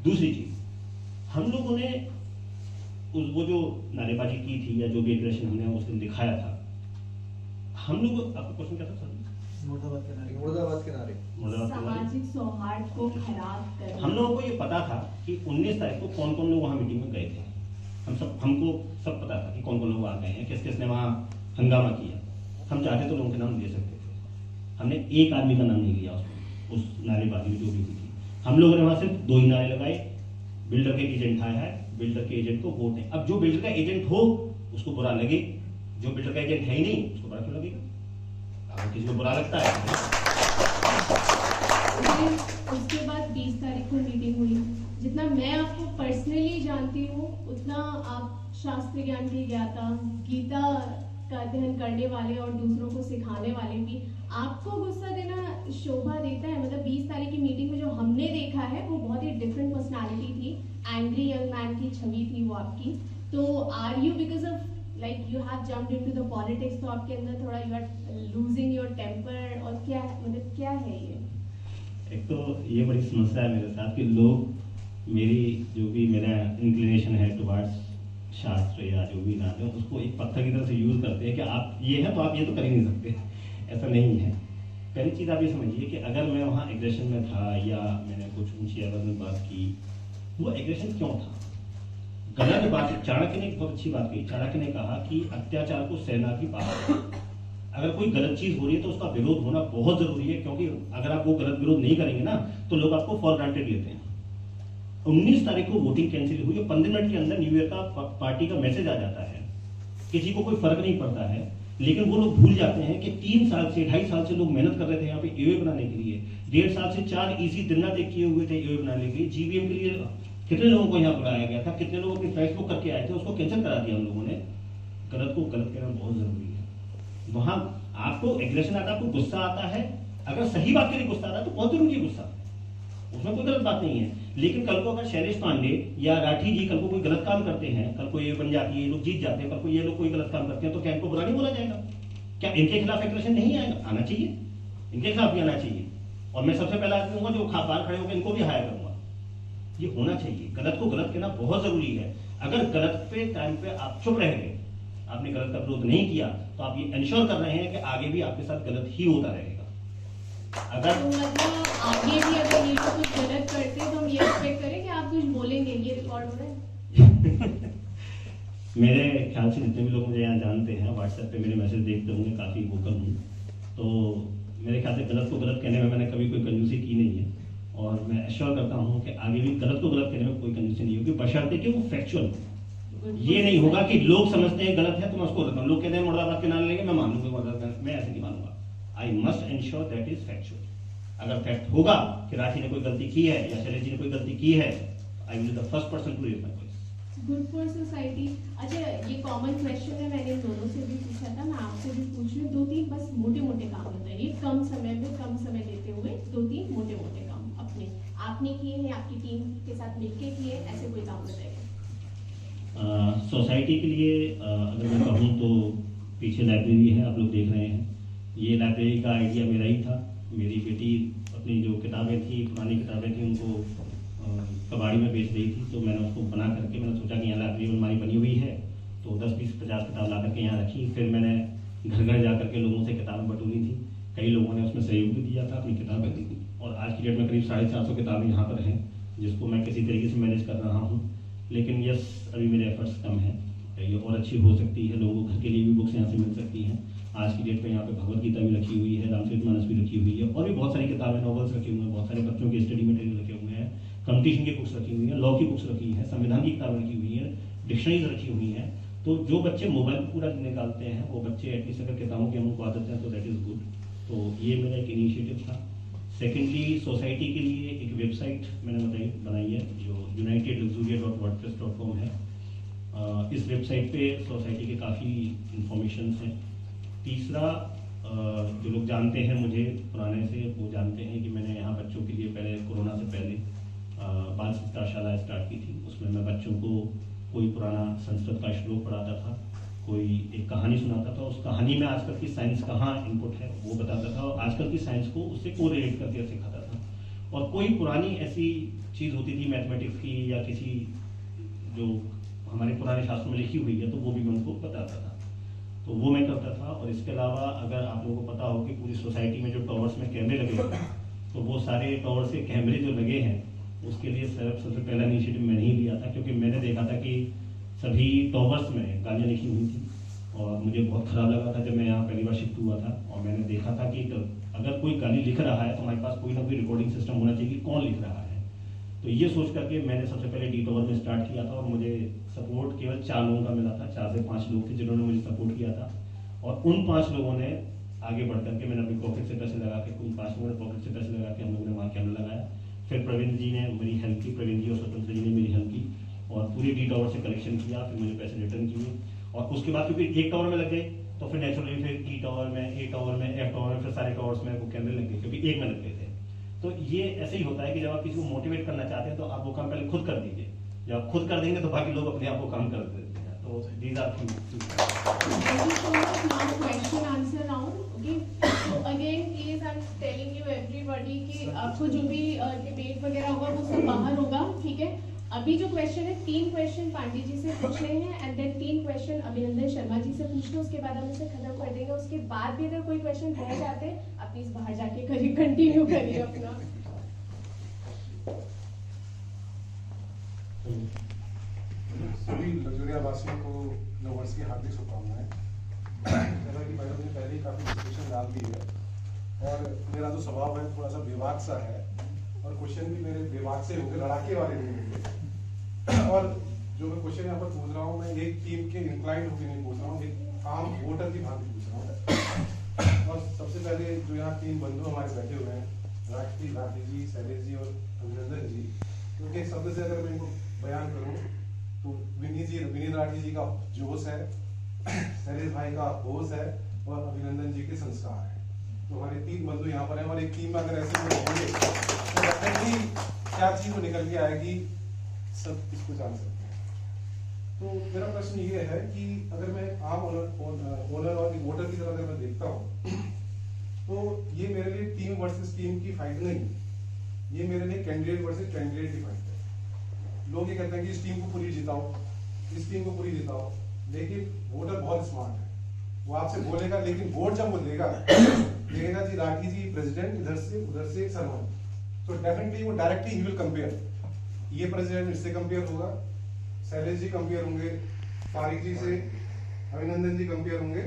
दूसरी चीज, हम लोगों ने वो जो नारेबाजी की थी या जो भी एग्रेशन हमने उस दिन दिखाया था, हम लोग, आपका क्वेश्चन क्या था सर? मुर्दाबाद के नारे। सामाजिक सौहार्द को खराब कर। हम लोगों को ये पता था कि 19 तारीख को कौन कौन लोग वहां मीटिंग में गए थे। हमको सब पता था कि कौन कौन लोग आ गए हैं, किस किस ने वहां हंगामा किया। हम चाहते तो लोगों के नाम ले सकते थे, हमने एक आदमी का नाम नहीं लिया उस नारेबाजी में जो भी हुई थी। हम लोगों ने वहां सिर्फ 2 ही नारे लगाए, बिल्डर के एजेंट आया है, बिल्डर के एजेंट को वोट है। अब जो बिल्डर का एजेंट हो उसको बुरा लगे, जो बिल्डर का एजेंट है ही नहीं उसको बुरा क्यों लगेगा? अगर किसी को बुरा लगता है। उसके बाद 20 तारीख को मीटिंग हुई। जितना मैं आपको पर्सनली जानती हूँ, उतना आप शास्त्र ज्ञान की ज्ञाता, गीता का अध्ययन करने वाले और दूसरों को सिखाने वाले भी। आपको गुस्सा देना शोभा देता है? मतलब 20 तारीख की मीटिंग में जो हमने देखा है वो बहुत ही डिफरेंट पर्सनालिटी थी, एंग्री यंग मैन की छवि थी वो आपकी। तो are you because of like you have jumped into the politics, तो आपके अंदर थोड़ा you are losing your temper, और क्या मतलब क्या है ये? एक तो ये बड़ी समस्या है मेरे साथ कि लोग मेरी जो भी मेरा इंक्लिनेशन है टुवर्ड्स शास्त्र या जो भी नाम है उसको एक पत्थर की तरह से यूज करते हैं कि आप ये है तो आप ये तो कर ही नहीं सकते। ऐसा नहीं है। पहली चीज़ आप ये समझिए कि अगर मैं वहाँ एग्रेशन में था या मैंने कुछ ऊंची आवाज में बात की, वो एग्रेशन क्यों था? गलत बात। चाणक्य ने एक बहुत अच्छी बात कही। चाणक्य ने कहा कि अत्याचार को सहना भी पाप है। अगर कोई गलत चीज हो रही है तो उसका विरोध होना बहुत जरूरी है, क्योंकि अगर आप वो गलत विरोध नहीं करेंगे ना तो लोग आपको फॉर ग्रांटेड लेते हैं। 19 तारीख को वोटिंग कैंसिल हुई और 15 मिनट के अंदर न्यू ईयर का पार्टी का मैसेज आ जाता है। किसी को कोई फर्क नहीं पड़ता है, लेकिन वो लोग भूल जाते हैं कि 3 साल से 2.5 साल से लोग मेहनत कर रहे थे यहाँ पे एओए बनाने के लिए। 1.5 साल से 4 ईसी दिन रात एक किए हुए थे एओए बनाने के लिए। जीबीएम के लिए कितने लोगों को यहाँ बुलाया गया था, कितने लोग अपनी फ्लाइट बुक करके आए थे, उसको कैंसिल करा दिया हम लोगों ने। गलत को गलत कहना बहुत जरूरी है। वहां आपको एग्रेशन आता है, आपको गुस्सा आता है, अगर सही बात के लिए गुस्सा आता है तो बहुत जरूरी है गुस्सा। उसमें कोई गलत बात नहीं है। लेकिन कल को अगर शैलेश पांडे या राठी जी कल को कोई गलत काम करते हैं, कल को ये बन जाती है, ये लोग जीत जाते हैं, कल को ये लोग कोई गलत काम करते हैं, तो क्या इनको बुरा नहीं बोला जाएगा? क्या इनके खिलाफ एग्रेशन नहीं आएगा? आना चाहिए, इनके खिलाफ भी आना चाहिए। और मैं सबसे पहला आदमी हूँ जो बाहर खड़े होकर इनको भी हायर करूंगा। ये होना चाहिए। गलत को गलत कहना बहुत जरूरी है। अगर गलत पे टाइम पे आप चुप रह गए, आपने गलत का विरोध नहीं किया, तो आप ये इंश्योर कर रहे हैं कि आगे भी आपके साथ गलत ही होता रहेगा। अगर तो मतलब आगे भी अगर ये लोग कुछ गलत करते हैं तो हम ये एक्सपेक्ट करें कि आप कुछ बोलेंगे, ये रिकॉर्ड हो रहा है? मेरे ख्याल से जितने भी लोग मुझे यहाँ जानते हैं, व्हाट्सएप पे मेरे मैसेज देखते होंगे, काफ़ी वोकल हूँ, तो मेरे ख्याल से गलत को गलत कहने में मैंने कभी कोई कंजूसी की नहीं है। और मैं एश्योर करता हूँ कि आगे भी गलत को गलत कहने में कोई कंजूसी नहीं होगी, बशर्ते कि वो फैक्चुअल हो। ये नहीं होगा कि लोग समझते हैं गलत है तो मैं उसको गलत कहूँ। लोग कहते हैं मुर्दाबाद के नाम लेंगे, मैं मान लूंगा, मैं ऐसे नहीं मानूंगा। I must ensure that is factual. अगर फैक्ट होगा कि राठी ने कोई गलती की है या शैलेश जी ने कोई गलती की है, I will be the first person to raise my voice. Good for society. अच्छा, ये कॉमन क्वेश्चन है, मैंने इन दोनों से भी पूछा था, मैं आपसे भी पूछ रही हूँ। 2-3 बस मोटे मोटे काम बताइए, कम समय में कम समय देते हुए 2-3 मोटे मोटे काम अपने आपने किए हैं, आपकी टीम के साथ मिलके किए, ऐसे कोई काम बताइए। सोसाइटी के लिए अगर मैं कहूँ तो पीछे लाइब्रेरी है, आप लोग देख रहे हैं। ये लाइब्रेरी का आइडिया मेरा ही था। मेरी बेटी अपनी जो किताबें थी, पुरानी किताबें थी, उनको कबाड़ी में बेच रही थी, तो मैंने उसको बना करके मैंने सोचा कि यहाँ लाइब्रेरी में हमारी बनी हुई है, तो 10, 20, 50 किताब ला करके यहाँ रखी। फिर मैंने घर घर जा करके लोगों से किताबें बटोरी थी। कई लोगों ने उसमें सहयोग भी दिया था, अपनी किताबें दी थी, और आज की डेट में करीब 450 किताबें यहाँ पर हैं, जिसको मैं किसी तरीके से मैनेज कर रहा हूँ। लेकिन यस, अभी मेरे एफर्ट्स कम हैं, ये और अच्छी हो सकती है। लोगों को घर के लिए भी बुक्स यहाँ से मिल सकती हैं। आज की डेट में यहाँ पे भगवत गीता भी रखी हुई है, रामचरितमानस भी रखी हुई है, और भी बहुत सारी किताबें, नॉवेल्स रखे हुए हैं, बहुत सारे बच्चों के स्टडी मटेरियल रखे हुए हैं, कंपटीशन की बुक्स रखी हुई हैं, लॉ की बुक्स रखी हैं, संविधान की किताबें रखी हुई हैं, डिक्शनरीज रखी हुई हैं। तो जो बच्चे मोबाइल पर पूरा निकालते हैं, वो बच्चे एटलीस्ट अगर किताबों की हमको आदत है तो दैट इज़ गुड। तो ये मेरा एक इनिशिएटिव था। सेकेंडली, सोसाइटी के लिए एक वेबसाइट मैंने बनाई है जो unitedluxuria.wordpress.com है। इस वेबसाइट पे सोसाइटी के काफ़ी इंफॉर्मेशन हैं। तीसरा, जो लोग जानते हैं मुझे पुराने से, वो जानते हैं कि मैंने यहाँ बच्चों के लिए पहले, कोरोना से पहले, बाल संस्कार शाला स्टार्ट की थी। उसमें मैं बच्चों को कोई पुराना संस्कृत का श्लोक पढ़ाता था, कोई एक कहानी सुनाता था। उस कहानी में आजकल की साइंस कहाँ इनपुट है वो बताता था, और आजकल की साइंस को उससे कोरिलेट करके सिखाता था। और कोई पुरानी ऐसी चीज़ होती थी मैथमेटिक्स की या किसी जो हमारे पुराने शास्त्रों में लिखी हुई है, तो वो भी मैं उनको बताता था। तो वो मैं करता था। और इसके अलावा अगर आप लोगों को पता हो कि पूरी सोसाइटी में जो टावर्स में कैमरे लगे हैं, तो वो सारे टावर्स के कैमरे जो लगे हैं, उसके लिए सबसे पहला इनिशिएटिव मैंने ही लिया था, क्योंकि मैंने देखा था कि सभी टावर्स में गालियाँ लिखी हुई थी, और मुझे बहुत ख़राब लगा था जब मैं यहाँ पहली बार शिफ्ट हुआ था। और मैंने देखा था कि अगर कोई गाली लिख रहा है तो हमारे पास कोई ना कोई रिकॉर्डिंग सिस्टम होना चाहिए कि कौन लिख रहा है। तो ये सोच करके मैंने सबसे पहले डी टावर में स्टार्ट किया था, और मुझे सपोर्ट केवल 4 लोगों का मिला था। 4 से 5 लोग थे जिन्होंने मुझे सपोर्ट किया था, और उन 5 लोगों ने आगे बढ़ करके, मैंने अपनी पॉकेट से पैसे लगा के, उन 5 लोगों ने पॉकेट से पैसे लगा के हम लोगों ने वहाँ कैमरा लगाया। फिर प्रवीण जी ने मेरी हेल्प की, प्रवीण जी और स्वतंत्र जी ने मेरी हेल्प की, और पूरी डी टावर से कलेक्शन किया। फिर मुझे पैसे रिटर्न किए, और उसके बाद क्योंकि एक टावर में लग गए, तो फिर नेचुरली फिर ई टावर में, ए टावर में, एफ टावर में, फिर सारे टावर्स में वो कैमरे लग गए, क्योंकि एक में लग गए थे। तो ये ऐसे ही होता है कि जब आप किसी को मोटिवेट करना चाहते हैं तो आप वो काम पहले खुद कर दीजिए। जब आप खुद कर देंगे तो बाकी लोग अपने आप वो काम कर देते हैं। तो these are few. Thank you so much. Now question answer round. Okay. So again, please I'm telling you everybody कि आपको जो भी डिबेट वगैरह होगा वो सब बाहर होगा, ठीक है। अभी जो क्वेश्चन है, 3 क्वेश्चन पांडे जी से पूछने हैं, एंड देन 3 क्वेश्चन अभिनंदन शर्मा जी से पूछना, उसके बाद हम इसे खत्म कर देंगे। उसके बाद भी अगर कोई क्वेश्चन रह जाते हैं, आप प्लीज बाहर जाके करिए, कंटिन्यू करिए अपना। सभी लग्जरिया वासियों को नव वर्ष की हार्दिक शुभकामनाएं। जैसा कि मैडम ने पहले ही काफ़ी डिस्कशन डाल दी है, और मेरा जो स्वभाव है थोड़ा सा विवाद सा है, और क्वेश्चन भी मेरे विवाद से होंगे, लड़ाके वाले नहीं होंगे। और जो मैं क्वेश्चन यहाँ पर पूछ रहा हूँ, मैं एक टीम के इंक्लाइंड होकर नहीं पूछ रहा हूँ, एक आम वोटर की भांति पूछ रहा हूँ। और सबसे पहले जो यहाँ 3 बंधु हमारे बैठे हुए हैं, राठी जी, शैलेश जी और अभिनंदन जी, क्योंकि एक शब्द से अगर मैं इनको बयान करूँ तो विनीत राठी जी का जोश है, शैलेश भाई का होश है, और अभिनंदन जी के संस्कार है। तो हमारे 3 बंधु यहाँ पर हैं, और एक टीम में अगर ऐसे लोग होंगे तो डेफिनेटली क्या चीज वो निकल के आएगी सब इसको जान सकते हैं। तो मेरा प्रश्न ये है कि अगर मैं आम ओनर और वोटर की तरह अगर मैं देखता हूँ तो ये मेरे लिए टीम वर्सेस टीम की फाइट नहीं, ये मेरे लिए कैंडिडेट वर्सेस कैंडिडेट की फाइट है। लोग ये कहते हैं कि इस टीम को पूरी जिताओ, इस टीम को पूरी जिताओ, लेकिन वोटर बहुत स्मार्ट है, वो आपसे बोलेगा, लेकिन वोट जब वो देगा जी राठी जी प्रेसिडेंट, इधर से उधर से सरवन, तो डेफिनेटली वो डायरेक्टली ही विल कंपेयर, ये प्रेसिडेंट इससे कंपेयर होगा, शैलेश जी कंपेयर होंगे तारिक जी से, अभिनंदन जी कंपेयर होंगे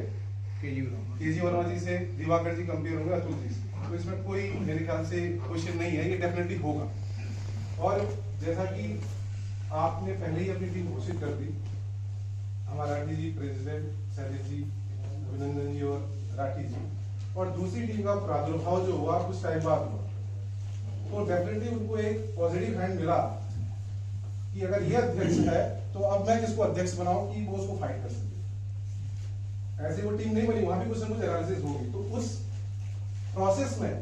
केजी वर्मा जी से, दिवाकर जी कंपेयर होंगे अतुल जी से। तो इसमें कोई मेरे ख्याल से क्वेश्चन नहीं है, ये डेफिनेटली होगा। और जैसा कि आपने पहले ही अपनी टीम घोषित कर दी, हमारा राठी जी प्रेसिडेंट, शैलेश जी, अभिनंदन जी और राठी जी, और दूसरी टीम का प्रादुर्भाव जो हुआ कुछ टाइम बाद हुआ, तो डेफिनेटली उनको एक पॉजिटिव हैंड मिला कि अगर ये अध्यक्ष है तो अब मैं किसको अध्यक्ष बनाऊं कि वो उसको फाइट कर सके। ऐसे वो टीम नहीं बनी, वहां भी कुछ ना कुछ एनालिसिस होगी। तो उस प्रोसेस में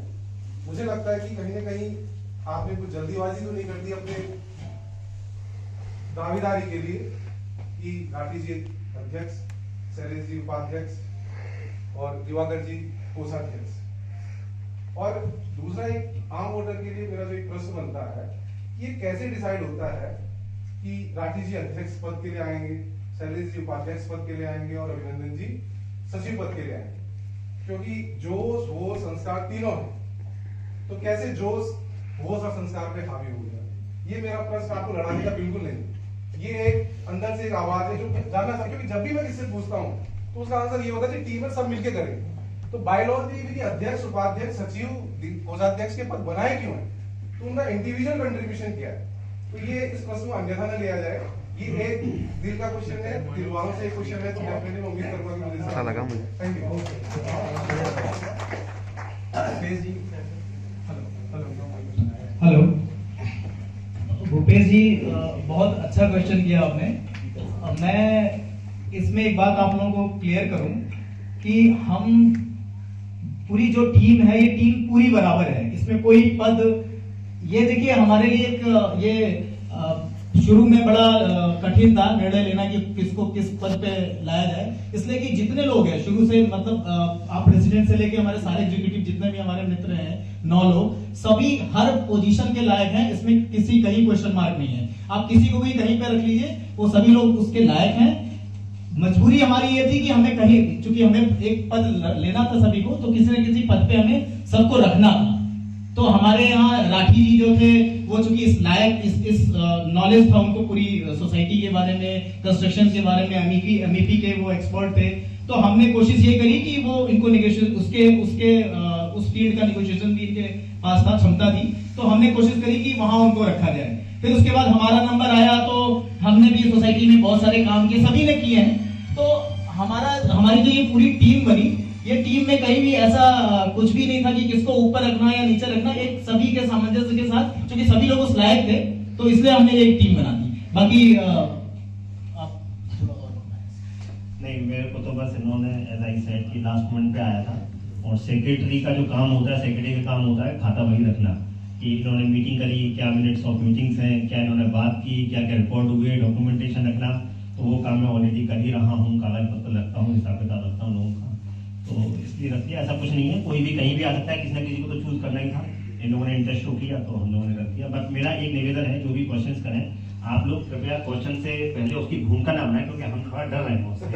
मुझे लगता है कि कहीं ना कहीं आपने कुछ जल्दीबाजी तो नहीं कर दी अपने दावेदारी के लिए कि राठी जी अध्यक्ष, शैलेश जी उपाध्यक्ष और दिवाकर जी कोषाध्यक्ष। और दूसरा एक आम वोटर के लिए मेरा जो एक प्रश्न बनता है, ये कैसे डिसाइड होता है कि राठी जी अध्यक्ष पद के लिए आएंगे, शैलेश जी उपाध्यक्ष पद के लिए आएंगे और अभिनंदन जी सचिव पद के लिए आएंगे, क्योंकि जोश होश संस्कार तीनों है, तो कैसे जोश होश और संस्कार पे हावी हो गया? ये मेरा प्रश्न आपको लड़ाने का बिल्कुल नहीं, ये एक अंदर से एक आवाज है जो जानना चाहता, क्योंकि जब भी मैं किससे पूछता हूँ तो उसका आंसर ये होता है कि टीम में सब मिलकर करेंगे। तो बायलॉज में भी अध्यक्ष, उपाध्यक्ष, सचिव, कोषाध्यक्ष के पद बनाए क्यों है? तो उनका इंडिविजुअल कंट्रीब्यूशन क्या है? तो ये इस प्रश्न को अन्यथा न लिया जाए, ये एक दिल का क्वेश्चन है, दिल वालों से एक क्वेश्चन है, तो डेफिनेटली मैं उम्मीद करूंगा कि मुझे अच्छा लगा मुझे। Thank you. हेलो भूपेश जी, बहुत अच्छा क्वेश्चन किया आपने। मैं इसमें एक बात आप लोगों को क्लियर करूं कि हम पूरी जो टीम है, ये टीम पूरी बराबर है, इसमें कोई पद, ये देखिए हमारे लिए एक ये शुरू में बड़ा कठिन था निर्णय लेना कि किसको किस पद पे लाया जाए, इसलिए कि जितने लोग हैं शुरू से, मतलब आप प्रेसिडेंट से लेके हमारे सारे एग्जीक्यूटिव जितने भी हमारे मित्र हैं 9 लोग, सभी हर पोजीशन के लायक हैं, इसमें किसी कहीं क्वेश्चन मार्क नहीं है। आप किसी को भी कहीं पे रख लीजिए, वो सभी लोग उसके लायक हैं। मजबूरी हमारी ये थी कि हमें कहीं, चूंकि हमें एक पद लेना था सभी को, तो किसी न किसी पद पे हमें सबको रखना था। तो हमारे यहाँ राठी जी जो थे, वो चूंकि इस लायक, इस नॉलेज था उनको पूरी सोसाइटी के बारे में, कंस्ट्रक्शन के बारे में, एमईपी के वो एक्सपर्ट थे, तो हमने कोशिश ये करी कि वो इनको नेगोशिएशन, उस फील्ड का नेगोशिएशन भी इनके पास था, क्षमता थी, तो हमने कोशिश करी कि वहां उनको रखा जाए। फिर उसके बाद हमारा नंबर आया, तो हमने भी सोसाइटी में बहुत सारे काम किए, सभी ने किए हैं। तो हमारी जो ये पूरी टीम बनी, ये टीम में कहीं भी ऐसा कुछ भी नहीं था कि किसको ऊपर रखना या नीचे रखना, एक सभी के सामंजस्य के साथ, क्योंकि सभी लोग उस लायक थे, तो इसलिए हमने एक टीम बना दी। बाकी आप नहीं, मेरे को तो बस इन्होंने एज आई सेड कि लास्ट मोमेंट पे आया था, और सेक्रेटरी का जो काम होता है, सेक्रेटरी का काम होता है खाता वही रखना, कि इन्होंने मीटिंग करी, क्या मिनट्स ऑफ मीटिंग्स हैं, क्या इन्होंने बात की, क्या क्या रिपोर्ट हुई, डॉक्यूमेंटेशन रखना, तो वो काम मैं ऑलरेडी कर ही रहा हूँ, कागज पत्र रखता हूँ, हिसाब किताब रखता हूँ लोगों का, तो इसलिए रख दिया। ऐसा कुछ नहीं है, कोई भी कहीं भी आ सकता है, किसी ना किसी को तो चूज करना ही था, इन लोगों ने इंटरेस्ट शो किया तो हम लोगों ने रख दिया। बट मेरा एक निवेदन है, जो भी क्वेश्चंस करें आप लोग कृपया क्वेश्चन से पहले उसकी भूमिका ना बनाएं, क्योंकि हम थोड़ा डर रहे हैं उससे।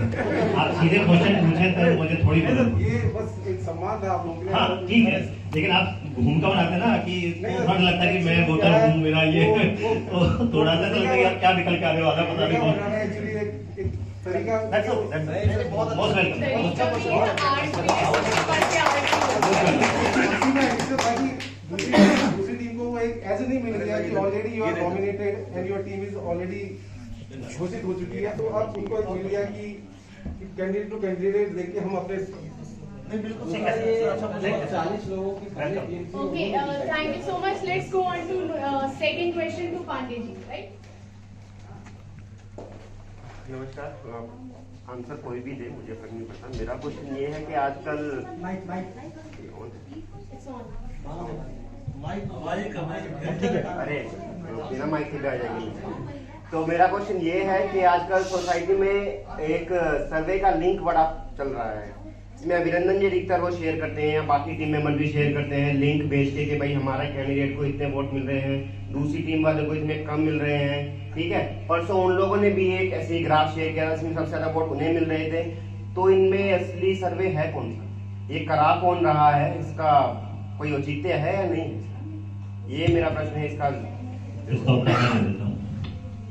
आप सीधे क्वेश्चन पूछें तो मुझे थोड़ी ये बस एक सम्मान था आप लोगों के लिए। हाँ ठीक है, लेकिन आप भूमिका बनाते ना कि थोड़ा लगता है कि मैं वोटर हूँ, मेरा ये तो थोड़ा सा लगता है क्या निकल के आ रहे हो, आगे पता नहीं। एक्चुअली एक तरीका बहुत दूसरी टीम को एक ऐसे नहीं मिल गया कि already you are nominated and your team is already घोषित हो चुकी है, तो अब उनको एक मिल गया कि कैंडिडेट टू कैंडिडेट देख के हम अपने बिल्कुल 40 लोगों की Okay, thank you so much. Let's go on to second question to Pandey ji, right? नमस्कार, आंसर कोई भी दे, मुझे फर्क नहीं पड़ता। मेरा क्वेश्चन ये है कि आजकल It's on. अरे बिना माइक से आ जाएंगे। तो मेरा क्वेश्चन ये है कि आजकल सोसाइटी में एक सर्वे का लिंक बड़ा चल रहा है, इसमें अभिनंदन जी अधिकतर वो शेयर करते हैं या बाकी टीम मेंबर भी शेयर करते हैं लिंक भेज के कि भाई हमारा कैंडिडेट को इतने वोट मिल रहे हैं, दूसरी टीम वाले को इतने कम मिल रहे हैं। ठीक है, परसों उन लोगों ने भी एक ऐसे ग्राफ शेयर किया जिसमें सबसे ज्यादा वोट उन्हें मिल रहे थे। तो इनमें असली सर्वे है कौन सा, ये करा कौन रहा है, इसका कोई औचित्य है या नहीं, ये मेरा प्रश्न है। इसका उत्तर मैं देता हूँ।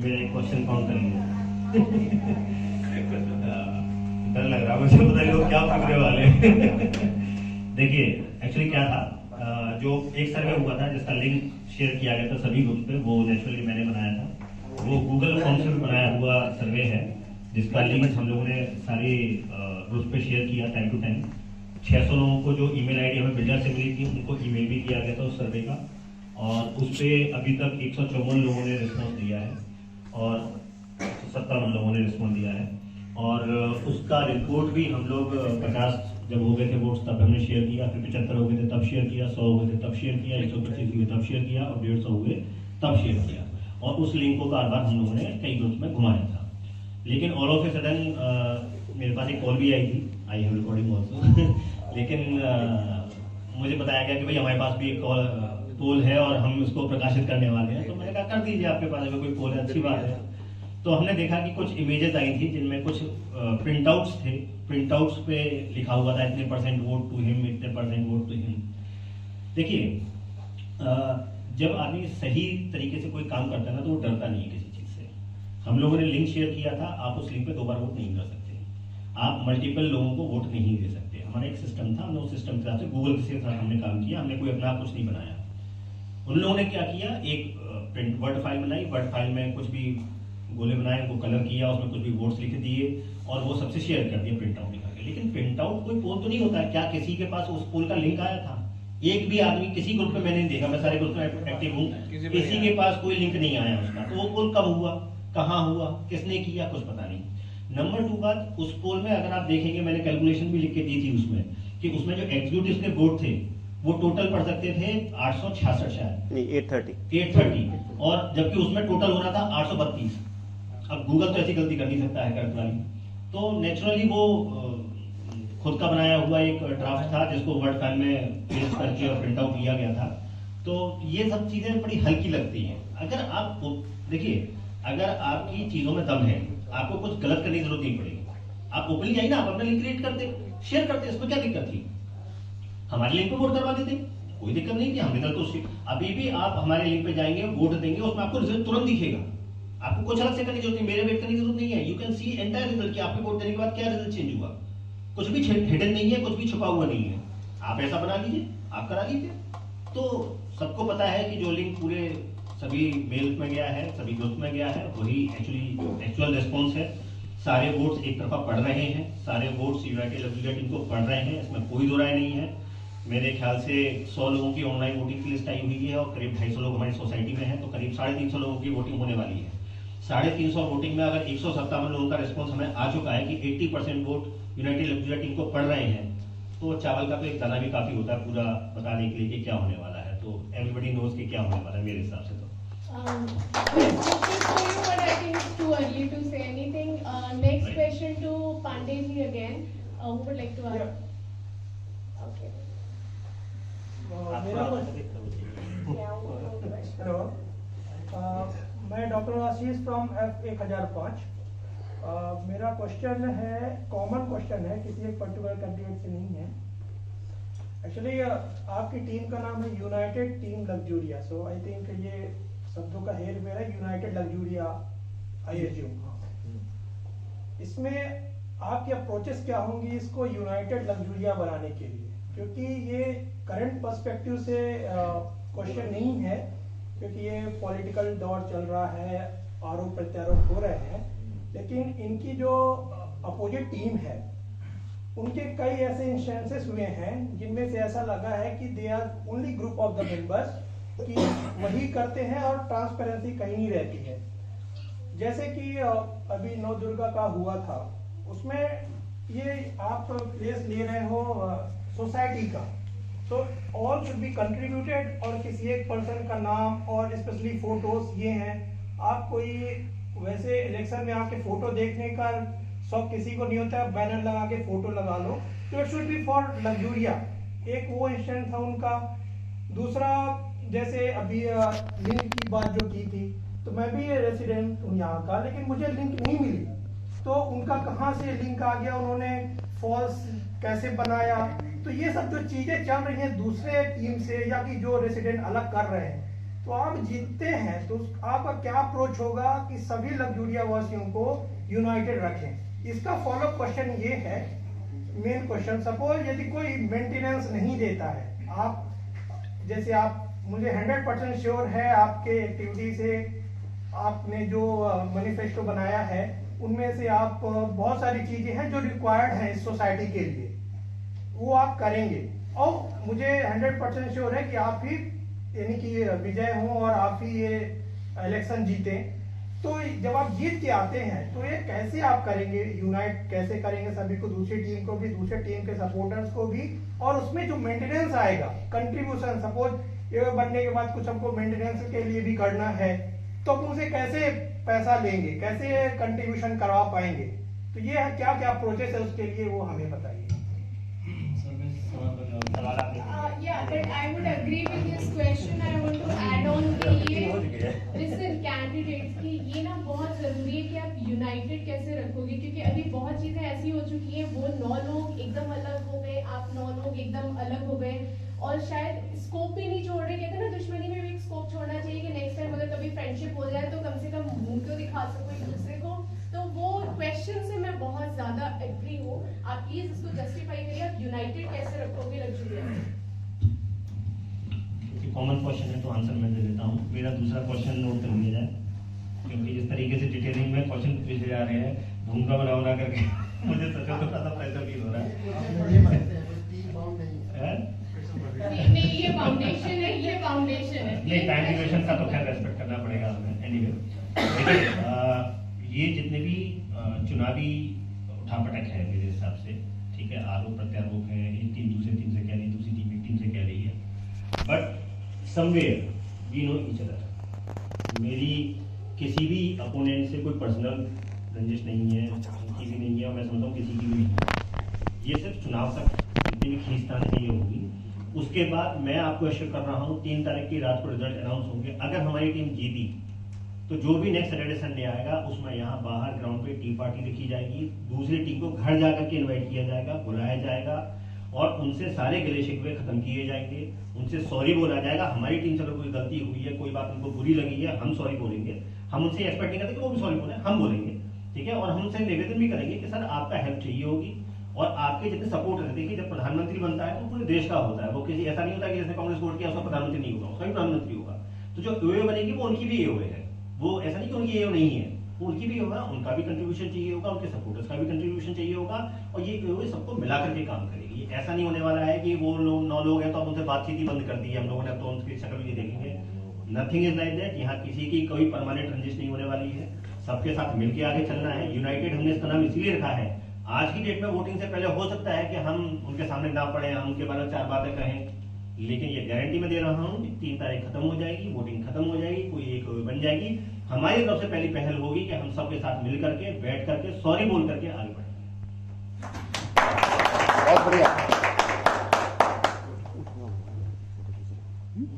मेरा एक क्वेश्चन काउंट करेंगे। डर लग रहा है मुझे, पता नहीं लोग क्या पूछने वाले हैं। देखिए एक्चुअली क्या था, जो एक सर्वे हुआ था जिसका लिंक शेयर किया गया था सभी ग्रुप पे, वो नेचुरली मैंने बनाया था। वो गूगल फॉर्म से बनाया हुआ सर्वे है जिसका लिंक हम लोगों ने सारे ग्रुप पे शेयर किया टाइम टू टाइम। 600 लोगों को जो ईमेल आईडी हमें बिल्डर से मिली थी उनको ईमेल भी किया गया था उस सर्वे का, और उस पर अभी तक 154 लोगों ने रिस्पॉन्स दिया है और 57 लोगों ने रिस्पॉन्स दिया है। और उसका रिपोर्ट भी हम लोग 50 जब हो गए थे वोट्स तब हमने शेयर किया, फिर 75 हो गए थे तब शेयर किया, 100 हो गए थे तब शेयर किया, 125 हुए तब शेयर किया और 150 हुए तब शेयर किया। और उस लिंक को बार बार हम लोगों ने कई ग्रुप्स में घुमाया था। लेकिन ऑल ऑफ ए सडन मेरे पास एक कॉल भी आई थी, आई हैव रिकॉर्डिंग ऑल्सो। लेकिन मुझे बताया गया कि भाई हमारे पास भी एक पोल है और हम उसको प्रकाशित करने वाले हैं। तो मैंने कहा कर दीजिए, आपके पास अगर कोई पोल है अच्छी बात है। तो हमने देखा कि कुछ इमेजेस आई थी जिनमें कुछ प्रिंटआउट्स थे, प्रिंटआउट्स पे लिखा हुआ था इतने % वोट टू हिम, इतने % वोट टू हिम। देखिए जब आदमी सही तरीके से कोई काम करता है ना तो वो डरता नहीं है किसी चीज से। हम लोगों ने लिंक शेयर किया था, आप उस लिंक पे 2 बार वोट नहीं कर सकते, आप मल्टीपल लोगों को वोट नहीं दे सकते। हमारा एक सिस्टम था, हमने उस सिस्टम के हिसाब से गूगल के साथ हमने काम किया, हमने कोई अपना कुछ नहीं बनाया। उन लोगों ने क्या किया, एक प्रिंट वर्ड फाइल बनाई, वर्ड फाइल में कुछ भी गोले बनाए, वो कलर किया, उसमें कुछ भी वोट्स लिख दिए और वो सबसे शेयर कर दिया प्रिंट आउट निकाल के। लेकिन प्रिंट आउट कोई पोल तो नहीं होता है, क्या किसी के पास उस पोल का लिंक आया था? एक भी आदमी किसी ग्रुप में मैंने नहीं देखा, मैं सारे ग्रुप में एक्टिव हूँ, किसी के पास कोई लिंक नहीं आया उसका। तो वो पोल कब हुआ, कहाँ हुआ, किसने किया, कुछ पता नहीं। नंबर 2 बात, उस पोल में अगर आप देखेंगे मैंने कैलकुलेशन भी लिख के दी थी उसमें कि उसमें जो एग्जीक्यूटिव के वोट थे वो टोटल पढ़ सकते थे 866 शायद नहीं 830, और जबकि उसमें टोटल हो रहा था 832। अब गूगल तो ऐसी गलती कर नहीं सकता है करने वाली। तो नेचुरली वो खुद का बनाया हुआ एक ड्राफ्ट था जिसको वर्ड फाइल में पेस्ट करके और प्रिंट आउट लिया गया था। तो ये सब चीजें बड़ी हल्की लगती हैं। अगर आप देखिए, अगर आपकी चीजों में दम है, आपको कुछ गलत करने की जरूरत नहीं पड़ेगी, आप ओपनली जाइए ना, आप अपना लिंक क्रिएट करते, शेयर करते, इसमें क्या दिक्कत थी? हमारे लिंक पे वोट करवा देते, कोई दिक्कत नहीं थी। हमने तो अभी भी आप हमारे लिंक पे जाएंगे, वोट देंगे, उसमें आपको रिजल्ट तुरंत दिखेगा, आपको कुछ अलग से करने की जरूरत नहीं, मेरे वेट करने की जरूरत नहीं है। You can see entire result कि आपके वोट देने के बाद क्या रिजल्ट चेंज हुआ। कुछ भी हिडन नहीं है, कुछ भी छुपा हुआ नहीं है। आप ऐसा बना लीजिए, आप करा लीजिए। तो सबको पता है कि जो लिंक पूरे सभी मेल्स में गया है, सभी ग्रुप में गया है, वही एक्चुअल रिस्पॉन्स है। सारे वोट्स एक तरफा पढ़ रहे हैं, सारे वोट्स यूनाइटेड लग्जूरियट इनको पढ़ रहे हैं, इसमें कोई दो राय नहीं है। मेरे ख्याल से 100 लोगों की ऑनलाइन वोटिंग की लिस्ट आई हुई है और करीब 250 लोग हमारी सोसाइटी में हैं, तो करीब 350 लोगों की वोटिंग होने वाली है। 350 वोटिंग में अगर 157 लोगों का रिस्पॉन्स हमें आ चुका है कि 80% वोट यूनाइटेड लग्जूरियट टीम को पढ़ रहे हैं, तो चावल का तो एक दाना भी काफी होता है पूरा बताने के लिए कि क्या होने वाला है। तो एवरीबडी नोज कि क्या होने वाला है मेरे हिसाब से। तो but I think it's too early to say anything. Next question to Pandey ji again. Who would like to ask? Okay. Hello, मैं डॉक्टर आशीष फ्रॉम F1005। मेरा क्वेश्चन है, कॉमन क्वेश्चन है, किसी एक पर्टिकुलर कैंडिडेट से नहीं है। Actually आपकी टीम का नाम है united team luxuria, so I think ये शब्दों का हेर फेर है, यूनाइटेड लग्जूरिया आई एज्यूम। इसमें आपकी अप्रोचेस क्या होंगी इसको यूनाइटेड लग्जूरिया बनाने के लिए? क्योंकि ये करंट पर्सपेक्टिव से क्वेश्चन नहीं है, क्योंकि ये पॉलिटिकल दौर चल रहा है, आरोप प्रत्यारोप हो रहे हैं, लेकिन इनकी जो अपोजिट टीम है उनके कई ऐसे इंस्टेंसेस हुए हैं जिनमें से ऐसा लगा है कि they are only group of the members, कि वही करते हैं और ट्रांसपेरेंसी कहीं नहीं रहती है। जैसे कि अभी नौ दुर्गा का हुआ था, उसमें ये आप प्लेस ले रहे हो सोसाइटी का, so all should be contributed, और किसी एक पर्सन का नाम और स्पेशली फोटोज ये हैं। आप कोई वैसे इलेक्शन में आपके फोटो देखने का शौक किसी को नहीं होता, बैनर लगा के फोटो लगा लो, तो इट शुड बी फॉर लग्जूरिया। एक वो इंस्टेंट था उनका। दूसरा, जैसे अभी लिंक की बात जो की थी, तो मैं भी रेसिडेंट हूँ यहाँ का, लेकिन मुझे लिंक नहीं मिली, तो उनका कहाँ से लिंक आ गया, उन्होंने फॉल्स कैसे बनाया। तो ये सब जो चीजें चल रही हैं दूसरे टीम से या कि जो रेसिडेंट अलग कर रहे हैं, तो आप जीतते हैं तो आपका क्या अप्रोच होगा कि सभी लग्जूरिया वासियों को यूनाइटेड रखें। इसका फॉलोअप क्वेश्चन ये है, मेन क्वेश्चन, सपोज यदि कोई मेंटेनेंस नहीं देता है, आप जैसे आप मुझे 100% श्योर है आपके एक्टिविटी से, आपने जो मैनिफेस्टो बनाया है उनमें से आप बहुत सारी चीजें हैं जो रिक्वायर्ड हैं इस सोसाइटी के लिए, वो आप करेंगे। और मुझे 100% श्योर है कि आप ही यानी कि विजय हो और आप ही ये इलेक्शन जीते। तो जब आप जीत के आते हैं तो ये कैसे आप करेंगे, यूनाइट कैसे करेंगे सभी को, दूसरी टीम को भी, दूसरे टीम के सपोर्टर्स को भी, और उसमें जो मेंटेनेंस आएगा, कंट्रीब्यूशन, सपोज ये बनने के बाद कुछ हमको मेंटेनेंस के लिए भी करना है, तो हम उनसे कैसे पैसा लेंगे, कैसे कंट्रीब्यूशन करवा पाएंगे। तो ये क्या क्या प्रोसेस है उसके लिए, वो हमें बताइए। Yeah, but I would agree with this question. I want to add on कि ये listen candidates की ये ना बहुत जरूरी है कि आप यूनाइटेड कैसे रखोगे, क्योंकि अभी बहुत चीजें ऐसी हो चुकी हैं, वो 9 लोग एकदम अलग हो गए, आप 9 लोग एकदम अलग हो गए, और शायद स्कोप ही नहीं छोड़ रहे। कहते हैं ना, दुश्मनी में भी एक स्कोप छोड़ना चाहिए कि नेक्स्ट टाइम अगर कभी फ्रेंडशिप हो जाए तो कम से कम मुंह क्यों दिखा सको एक दूसरे को। तो वो क्वेश्चन से मैं बहुत ज्यादा एग्री हूँ। आप प्लीज इसको जस्टिफाई करिए, आप यूनाइटेड कैसे रखोगे लग्जूरिया में। कॉमन क्वेश्चन है तो आंसर मैं दे देता हूँ। मेरा दूसरा क्वेश्चन नोट कर लिया जाए, क्योंकि जिस तरीके से डिटेलिंग में क्वेश्चन पूछे जा रहे हैं, भूमिका बना करके मुझे सच में थोड़ा सा प्रेशर फील हो रहा है। नहीं, ये फाउंडेशन है, ये फाउंडेशन है। नहीं, टाइम ड्यूरेशन का तो खैर रेस्पेक्ट करना पड़ेगा हमें। एनीवे, ये जितने भी चुनावी उठापटक है मेरे हिसाब से, ठीक है, आरोप प्रत्यारोप है, एक टीम दूसरी टीम से कह रही है, दूसरी टीम एक टीम से कह रही है, but somewhere we know each other. मेरी किसी भी अपोनेंट से कोई पर्सनल रंजिश नहीं है, उनकी भी नहीं है, और मैं समझता हूँ किसी की भी नहीं है। ये सिर्फ चुनाव तक जितनी भी खींचतान है ये होगी। उसके बाद मैं आपको एश्योर कर रहा हूँ 3 तारीख की रात को रिजल्ट अनाउंस होंगे। अगर हमारी टीम जीती तो जो भी नेक्स्ट सैटरडे संडे आएगा उसमें यहाँ बाहर ग्राउंड पे टी पार्टी रखी जाएगी, दूसरी टीम को घर जाकर के इन्वाइट किया जाएगा, बुलाया जाएगा, और उनसे सारे गिले शिकवे खत्म किए जाएंगे, उनसे सॉरी बोला जाएगा। हमारी टीम से अगर कोई गलती हुई है, कोई बात उनको बुरी लगी है, हम सॉरी बोलेंगे। हम उनसे एक्सपेक्ट नहीं करते कि वो भी सॉरी बोले, हम बोलेंगे, ठीक है। और हम उनसे निवेदन भी करेंगे कि सर आपका हेल्प चाहिए होगी, और आपके जितने सपोर्ट है, देखिए जब प्रधानमंत्री बनता है तो पूरे देश का होता है, वो किसी ऐसा नहीं होता कि जिसने कांग्रेस वोट किया उसका प्रधानमंत्री नहीं होगा, उसका भी प्रधानमंत्री होगा। तो जो एओए बनेगी वो उनकी भी एओए है, वो ऐसा नहीं कि उनकी एओए नहीं है, वो उनकी भी होगा, उनका भी कंट्रीब्यूशन चाहिए होगा, उनके सपोर्टर्स का भी कंट्रीब्यूशन चाहिए होगा, और ये एओए सबको मिला करके काम करेगी। ऐसा नहीं होने वाला है कि वो लोग 9 लोग हैं तो अब उनसे बातचीत ही बंद कर दी है हम लोगों ने, अब तो उनकी शक्ल भी देखेंगे। Nothing is like that. यहाँ किसी की कोई परमानेंट रंजिश नहीं होने वाली है, सबके साथ मिलकर आगे चलना है। यूनाइटेड हमने इसका नाम इसलिए रखा है, आज की डेट में वोटिंग से पहले हो सकता है कि हम उनके सामने ना पड़े, हम उनके बारे में 4 बातें कहें, लेकिन ये गारंटी मैं दे रहा हूँ कि 3 तारीख खत्म हो जाएगी, वोटिंग खत्म हो जाएगी, कोई एक बन जाएगी। हमारी तरफ से पहली पहल होगी कि हम सबके साथ मिल करके, बैठ करके, सॉरी बोल करके आगे बढ़ें। बहुत बढ़िया।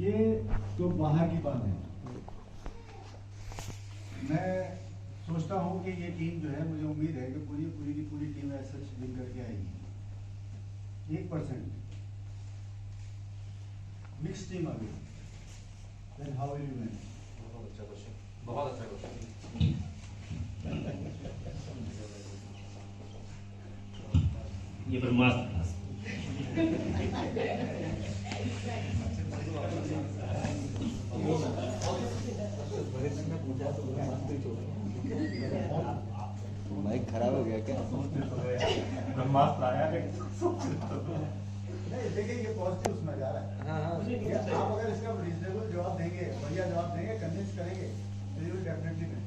ये तो बाहर की बात है। मैं सोचता हूँ कि ये टीम जो है, मुझे उम्मीद है कि पूरी की पूरी टीम ऐसा बिल करके आएगी। 1% मिक्स टीम आ गई, then how will you manage? बहुत अच्छा क्वेश्चन, बहुत अच्छा क्वेश्चन। ये ब्रह्मास्त्र माइक खराब हो गया क्या? ब्रह्मास्त्र आया है। नहीं, देखिए ये पॉजिटिव उसमें जा रहा है। आप अगर इसका रीजनेबल जवाब देंगे, बढ़िया जवाब देंगे, कन्विंस करेंगे, तो यू विल डेफिनेटली विन।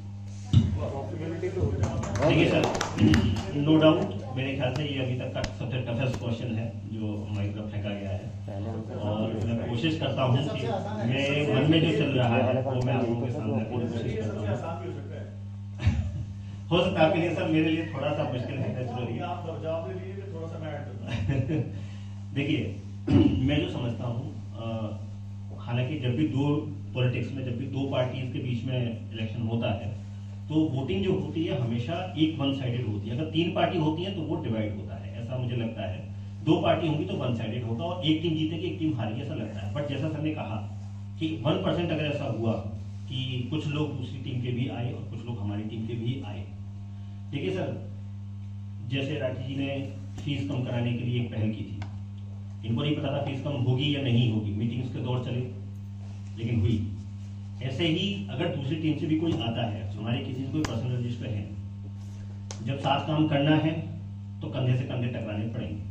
देखिए सर, नो डाउट मेरे ख्याल से ये अभी तक का सबसे टफेस्ट क्वेश्चन है जो हमारी तरफ फेंका गया है, और मैं कोशिश करता हूँ कि मैं मन में जो चल रहा है वो मैं आप लोगों के सामने रखने की कोशिश करता हूँ। हो सकता है आपके लिए सर, मेरे लिए थोड़ा सा मुश्किल है नेचुरली। देखिए मैं जो समझता हूँ, हालांकि जब भी दो पॉलिटिक्स में जब भी दो पार्टीज के बीच में इलेक्शन होता है तो वोटिंग जो होती है हमेशा एक वन साइडेड होती है। अगर 3 पार्टी होती है तो वो डिवाइड होता है, ऐसा मुझे लगता है। 2 पार्टी होंगी तो वन साइडेड होगा और एक टीम जीतेगी एक टीम हारेगी, ऐसा लगता है। बट जैसा सर ने कहा कि 1% अगर ऐसा हुआ कि कुछ लोग दूसरी टीम के भी आए और कुछ लोग हमारी टीम के भी आए, देखिए सर, जैसे राठी जी ने फीस कम कराने के लिए एक पहल की थी, इनको नहीं पता था फीस कम होगी या नहीं होगी, मीटिंग्स के दौर चले लेकिन हुई। ऐसे ही अगर दूसरी टीम से भी कोई आता है, हमारे किसी से कोई पर्सनल रजिस्टर है, जब साथ काम करना है तो कंधे से कंधे टकराने पड़ेंगे।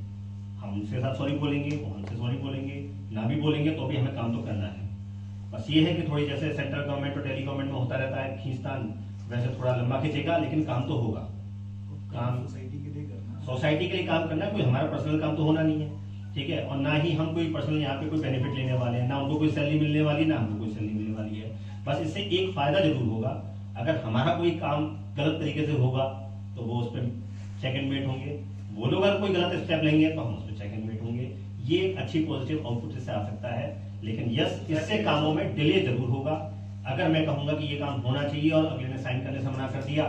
हम उनसे साथ सॉरी बोलेंगे, वो हमसे सॉरी बोलेंगे, ना भी बोलेंगे तो भी हमें काम तो करना है। बस ये है कि थोड़ी जैसे सेंट्रल गवर्नमेंट और दिल्ली गवर्नमेंट में होता रहता है खींचतान, वैसे थोड़ा लंबा खींचेगा लेकिन काम तो होगा। काम सोसाइटी के लिए काम करना है, कोई हमारा पर्सनल काम तो होना नहीं है, ठीक है। और ना ही हम कोई पर्सनल यहाँ पे कोई बेनिफिट लेने वाले हैं, ना उनको कोई सैलरी मिलने वाली, ना हमको कोई सैलरी मिलने वाली है। बस इससे एक फायदा जरूर होगा, अगर हमारा कोई काम गलत तरीके से होगा तो वो उस पर चेक एंड मेट होंगे, वो लोग अगर कोई गलत स्टेप लेंगे तो हम उस पर चेक एंड मेट होंगे। ये एक अच्छी पॉजिटिव आउटपुट इससे आ सकता है। लेकिन यस, इससे कामों में डिले जरूर होगा। अगर मैं कहूंगा कि ये काम होना चाहिए और अगले ने साइन करने से मना कर दिया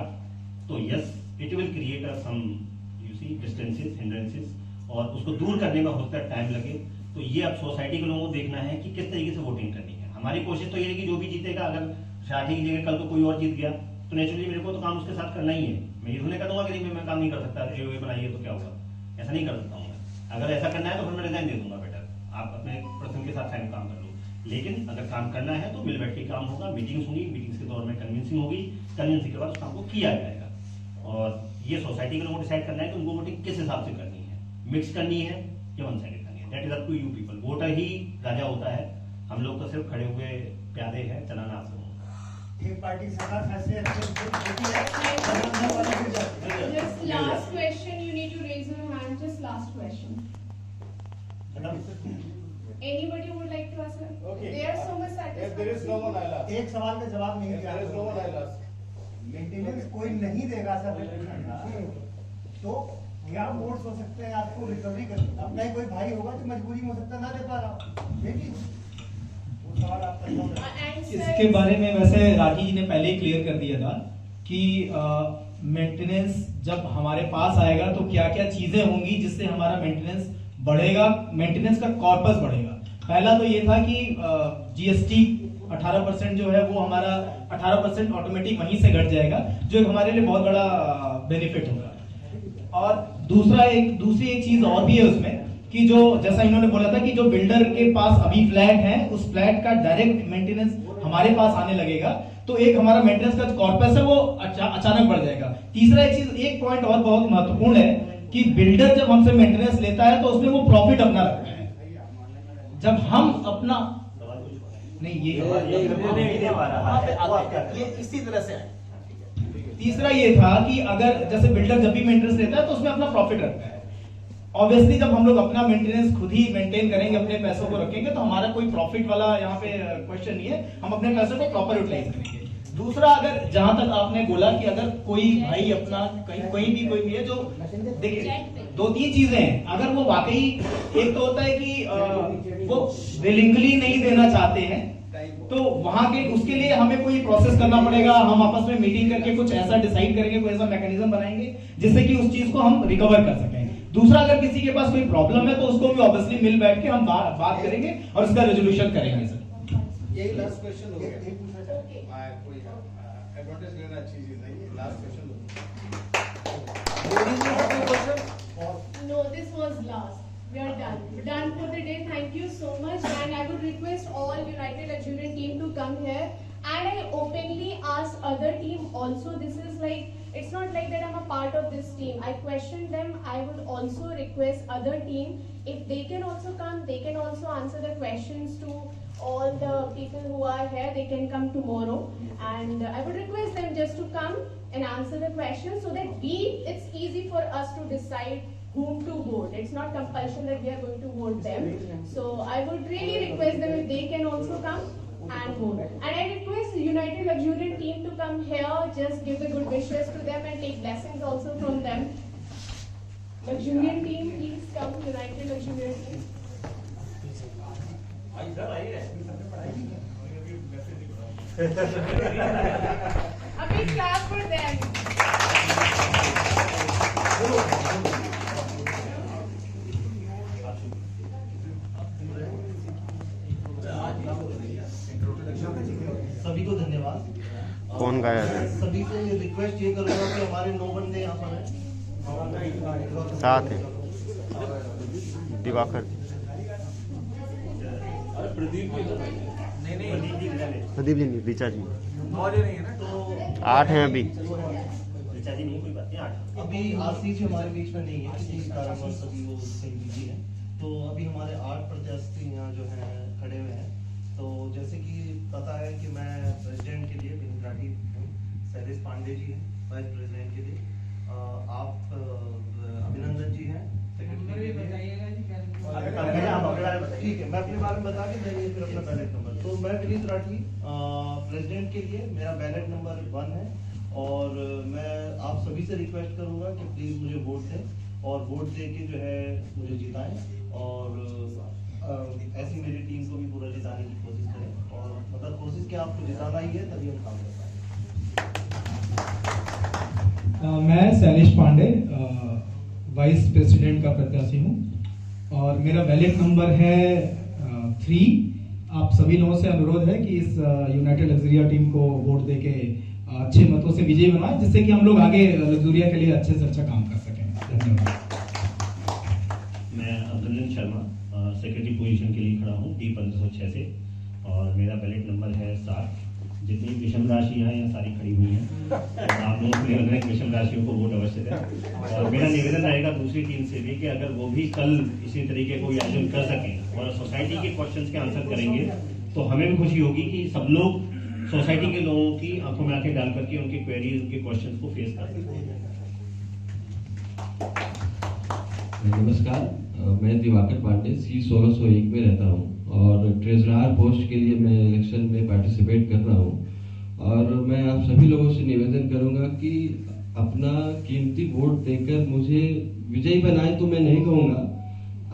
तो yes, it will create some you see distances, hindrances, और उसको दूर करने में हो सकता है टाइम लगे। तो ये अब सोसाइटी के लोगों को देखना है कि किस तरीके से वोटिंग करनी है। हमारी कोशिश तो ये है कि जो भी जीतेगा, अगर शादी की जगह कल को कोई और जीत गया तो नेचुरली मेरे को तो काम उसके साथ करना ही है। मैं ये नहीं कहूँगा कि मैं काम नहीं कर सकता, ये बनाइए तो क्या होगा, ऐसा नहीं कर सकता हूँ मैं। अगर ऐसा करना है तो फिर मैं रिजाइन दे दूंगा, बेटर आप अपने पर्सन के साथ टाइम काम कर लो। लेकिन अगर काम करना है तो मिल बैठ के काम होगा, मीटिंग्स होंगी, मीटिंग्स के दौर में कन्विंसिंग होगी, कन्विंसिंग के बाद उस काम को किया जाएगा। और ये सोसाइटी के लोगों को डिसाइड करना है कि उनको वोटिंग किस हिसाब से करनी है, मिक्स करनी है या वन साइडेड करनी है। That is up to you people. Voter ही राजा होता है, हम लोग तो सिर्फ खड़े हुए प्यादे हैं, चलाना आप लोगों का। एक पार्टी सरकार फैसले Just last question, you need to raise your hand. Just last question. Anybody would like to ask? Okay. They are so much satisfied. If there is no one, I'll ask. एक सवाल का जवाब नहीं दिया। There is no one, I'll ask. Maintenance कोई नहीं देगा sir, तो क्या मोड्स हो सकते हैं आपको रिकवरी करने? अब नहीं कोई भाई होगा तो मजबूरी में हो सकता ना दे पा रहा, लेकिन वो सवाल आपका इसके बारे में वैसे राठी जी ने पहले ही क्लियर कर दिया था कि मेंटेनेंस जब हमारे पास आएगा तो क्या क्या चीजें होंगी जिससे हमारा मेंटेनेंस बढ़ेगा, मेंटेनेंस का कॉर्पस बढ़ेगा। पहला तो ये था कि जीएसटी 18% जो है वो हमारा 18% ऑटोमेटिक वहीं से घट जाएगा, जो हमारे लिए बहुत बड़ा बेनिफिट होगा। और दूसरी एक चीज और भी है उसमें कि जो जैसा इन्होंने बोला था कि जो बिल्डर के पास अभी फ्लैट है उस फ्लैट का डायरेक्ट मेंटेनेंस हमारे पास आने लगेगा, तो एक हमारा मेंटेनेंस का कॉर्पस है वो अचानक बढ़ जाएगा। तीसरा एक पॉइंट और बहुत महत्वपूर्ण है कि बिल्डर जब हमसे मेंटेनेंस लेता है तो उसमें वो प्रॉफिट अपना रखता है। जब हम अपना नहीं ये इसी तरह से तीसरा ये था कि अगर जैसे बिल्डर जब भी मेंटेनेंस लेता है तो उसमें अपना प्रॉफिट रखता है। ऑब्वियसली जब हम लोग अपना मेंटेनेंस खुद ही मेंटेन करेंगे, अपने पैसों को रखेंगे, तो हमारा कोई प्रॉफिट वाला यहाँ पे क्वेश्चन नहीं है, हम अपने पैसों को प्रॉपर यूटिलाइज करेंगे। दूसरा, अगर जहां तक आपने बोला कि अगर कोई भाई अपना कोई भी है जो देखिए 2-3 चीजें हैं, अगर वो वाकई एक तो होता है कि वो विलिंगली नहीं देना चाहते हैं तो वहां के उसके लिए हमें कोई प्रोसेस करना पड़ेगा, हम आपस में मीटिंग करके कुछ ऐसा डिसाइड करेंगे, कोई ऐसा मैकेनिज्म बनाएंगे जिससे कि उस चीज को हम रिकवर कर सकें। दूसरा, अगर किसी के पास कोई प्रॉब्लम है तो उसको भी ऑब्वियसली मिल बैठ के हम बात करेंगे और इसका रेजोल्यूशन करेंगे। सर यही लास्ट क्वेश्चन हो गया। कोई एडवांटेज लेना अच्छी चीज नहीं है। Last question No, this was last. We are done. We're done for the day. Thank you so much, and I would request all United Achiever team to come here and and I openly ask other team also. This is like, it's not like that I'm a part of this team. I question them. I would also request other team, if they can also come, they can also answer the questions to all the people who are here. They can come tomorrow, and I would request them just to come and answer the questions, so that it's easy for us to decide whom to vote. It's not compulsion that we are going to vote them. So I would really request them if they can also come and vote. And I request the United Luxuriant team to come here, just give the good wishes to them and take blessings also from them. Luxuriant team, please come, United Luxuriant team. A big clap for them. सभी को धन्यवाद। कौन गाया है? सभी से request ये करूंगा कि हमारे 9 बंदे यहाँ पर हैं, साथ है दिवाकर, प्रदीप जी नहीं, ऋचा जी, 8 हैं अभी। ऋचा जी नहीं, कोई बात नहीं, 8 अभी आशीष हमारे बीच में नहीं है, किसी कारणवश अभी वो कहीं बिजी है। तो अभी हमारे 8 प्रत्याशी यहाँ जो है खड़े हुए हैं। तो जैसे कि पता है कि मैं प्रेसिडेंट के लिए बिंद्राटी हूँ, शैलेश पांडे जी हैं वाइस प्रेसिडेंट के लिए, आप अभिनंदन जी हैं सेक्रेटरी। ठीक है, मैं अपने बारे में बता के देंगे फिर अपना बैलेट नंबर। तो मैं विनीत राठी प्रेसिडेंट के लिए, मेरा बैलेट नंबर 1 है, और मैं आप सभी से रिक्वेस्ट करूंगा कि प्लीज मुझे वोट दें और वोट दे के जो है मुझे जिताएं, और ऐसी मेरी टीम को भी पूरा जिताने की कोशिश करें, और मतलब कोशिश क्या आपको जिताना ही है, तभी हम काम कर पाएंगे। मैं शैलेश पांडे वाइस प्रेसिडेंट का प्रत्याशी हूँ, और मेरा बैलेट नंबर है 3। आप सभी लोगों से अनुरोध है कि इस यूनाइटेड लग्जरिया टीम को वोट देके अच्छे मतों से विजयी बनाएं, जिससे कि हम लोग आगे लग्जरिया के लिए अच्छे से अच्छा काम कर सकें। धन्यवाद। मैं अभिनंदन शर्मा सेक्रेटरी पोजीशन के लिए खड़ा हूँ D1506 से, और मेरा बैलेट नंबर है 7। जितनी विषम राशियाँ हैं सारी खड़ी हुई हैं, तो आप लोगों को लग रहा है कि विषम राशियों को वोट अवश्य दें। और मेरा निवेदन रहेगा दूसरी टीम से भी कि अगर वो भी कल इसी तरीके कोई आयोजन कर सकें और सोसाइटी के क्वेश्चंस के आंसर करेंगे, तो हमें भी खुशी होगी कि सब लोग सोसाइटी के लोगों की आंखों में आंखें डाल करके उनके क्वेरीज, उनके क्वेश्चंस को फेस कर सकते हैं। नमस्कार, मैं दिवाकर पांडे C1601 में रहता हूँ, और ट्रेजरार पोस्ट के लिए मैं इलेक्शन में पार्टिसिपेट कर रहा हूँ। और मैं आप सभी लोगों से निवेदन करूँगा कि अपना कीमती वोट देकर मुझे विजयी बनाए, तो मैं नहीं कहूँगा,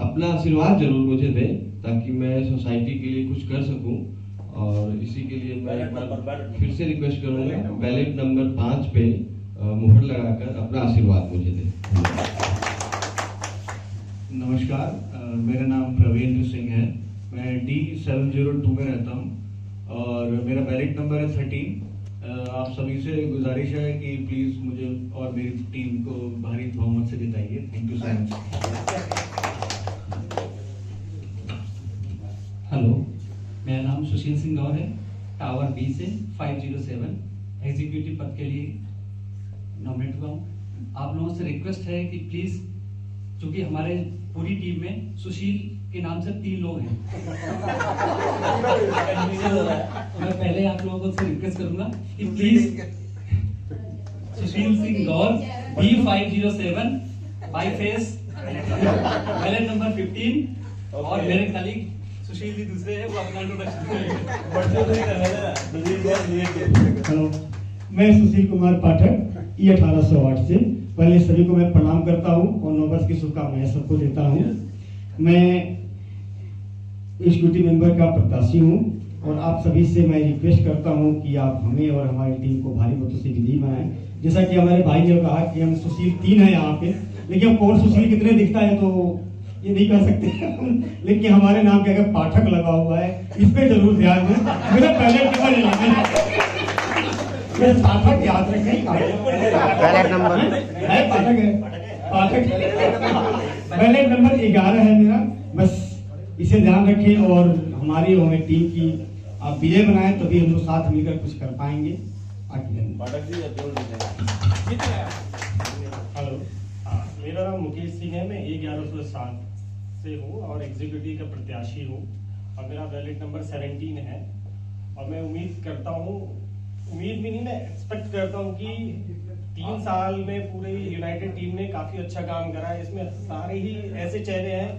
अपना आशीर्वाद जरूर मुझे दें, ताकि मैं सोसाइटी के लिए कुछ कर सकूँ। और इसी के लिए मैं एक बार फिर से रिक्वेस्ट करूँगा, बैलेट नंबर 5 पे मुहर लगाकर अपना आशीर्वाद मुझे दें। नमस्कार, मेरा नाम प्रवीण सिंह है, मैं D702 में रहता हूँ, और मेरा बैलेट नंबर है 13। आप सभी से गुजारिश है कि प्लीज़ मुझे और मेरी टीम को भारी बहुमत से जिताइए। Thank you so much. Hello, मेरा नाम सुशील सिंह गौर है, टावर B से 507 एग्जीक्यूटिव पद के लिए नॉमिनेट हुआ हूँ। आप लोगों से रिक्वेस्ट है कि प्लीज़, क्योंकि हमारे पूरी टीम में सुशील के नाम से 3 लोग हैं, तो मैं पहले आप लोगों से रिक्वेस्ट करूंगा कि please Sushil Singh Gaur B507 by face ballot number 15, और मेरे कलीग सुशील जी दूसरे हैं, वो अपना हेलो, मैं सुशील कुमार पाठक E1808 से। पहले सभी को मैं प्रणाम करता हूं और नववर्ष की शुभकामनाएं सबको देता हूं। मैं एग्जीक्यूटिव मेंबर का प्रत्याशी हूं, और आप सभी से मैं रिक्वेस्ट करता हूं कि आप हमें और हमारी टीम को भारी मतों से विजयी बनाएं। जैसा कि हमारे भाई ने कहा कि हम सुशील 3 हैं यहाँ पे, लेकिन कौन सुशील कितने दिखता है तो ये नहीं कर सकते लेकिन हमारे नाम के अगर पाठक लगा हुआ है, इस पे जरूर ध्यान दें। मेरा बैलेट पाठक याद रखें, बैलेट नंबर है पाठक है, पाठक बैलेट नंबर 11 है मेरा। बस इसे ध्यान रखें, और हमारी टीम की आप विजय बनाएं, तभी हम लोग साथ मिलकर कुछ कर पाएंगे। हेलो, मेरा नाम मुकेश सिंह है। मैं A1107 से हूँ और एग्जीक्यूटिव का प्रत्याशी हूँ और मेरा बैलेट नंबर 17 है। और मैं उम्मीद करता हूँ, उम्मीद भी नहीं, मैं एक्सपेक्ट करता हूँ कि 3 साल में पूरी यूनाइटेड टीम ने काफी अच्छा काम करा है। इसमें सारे ही ऐसे चेहरे हैं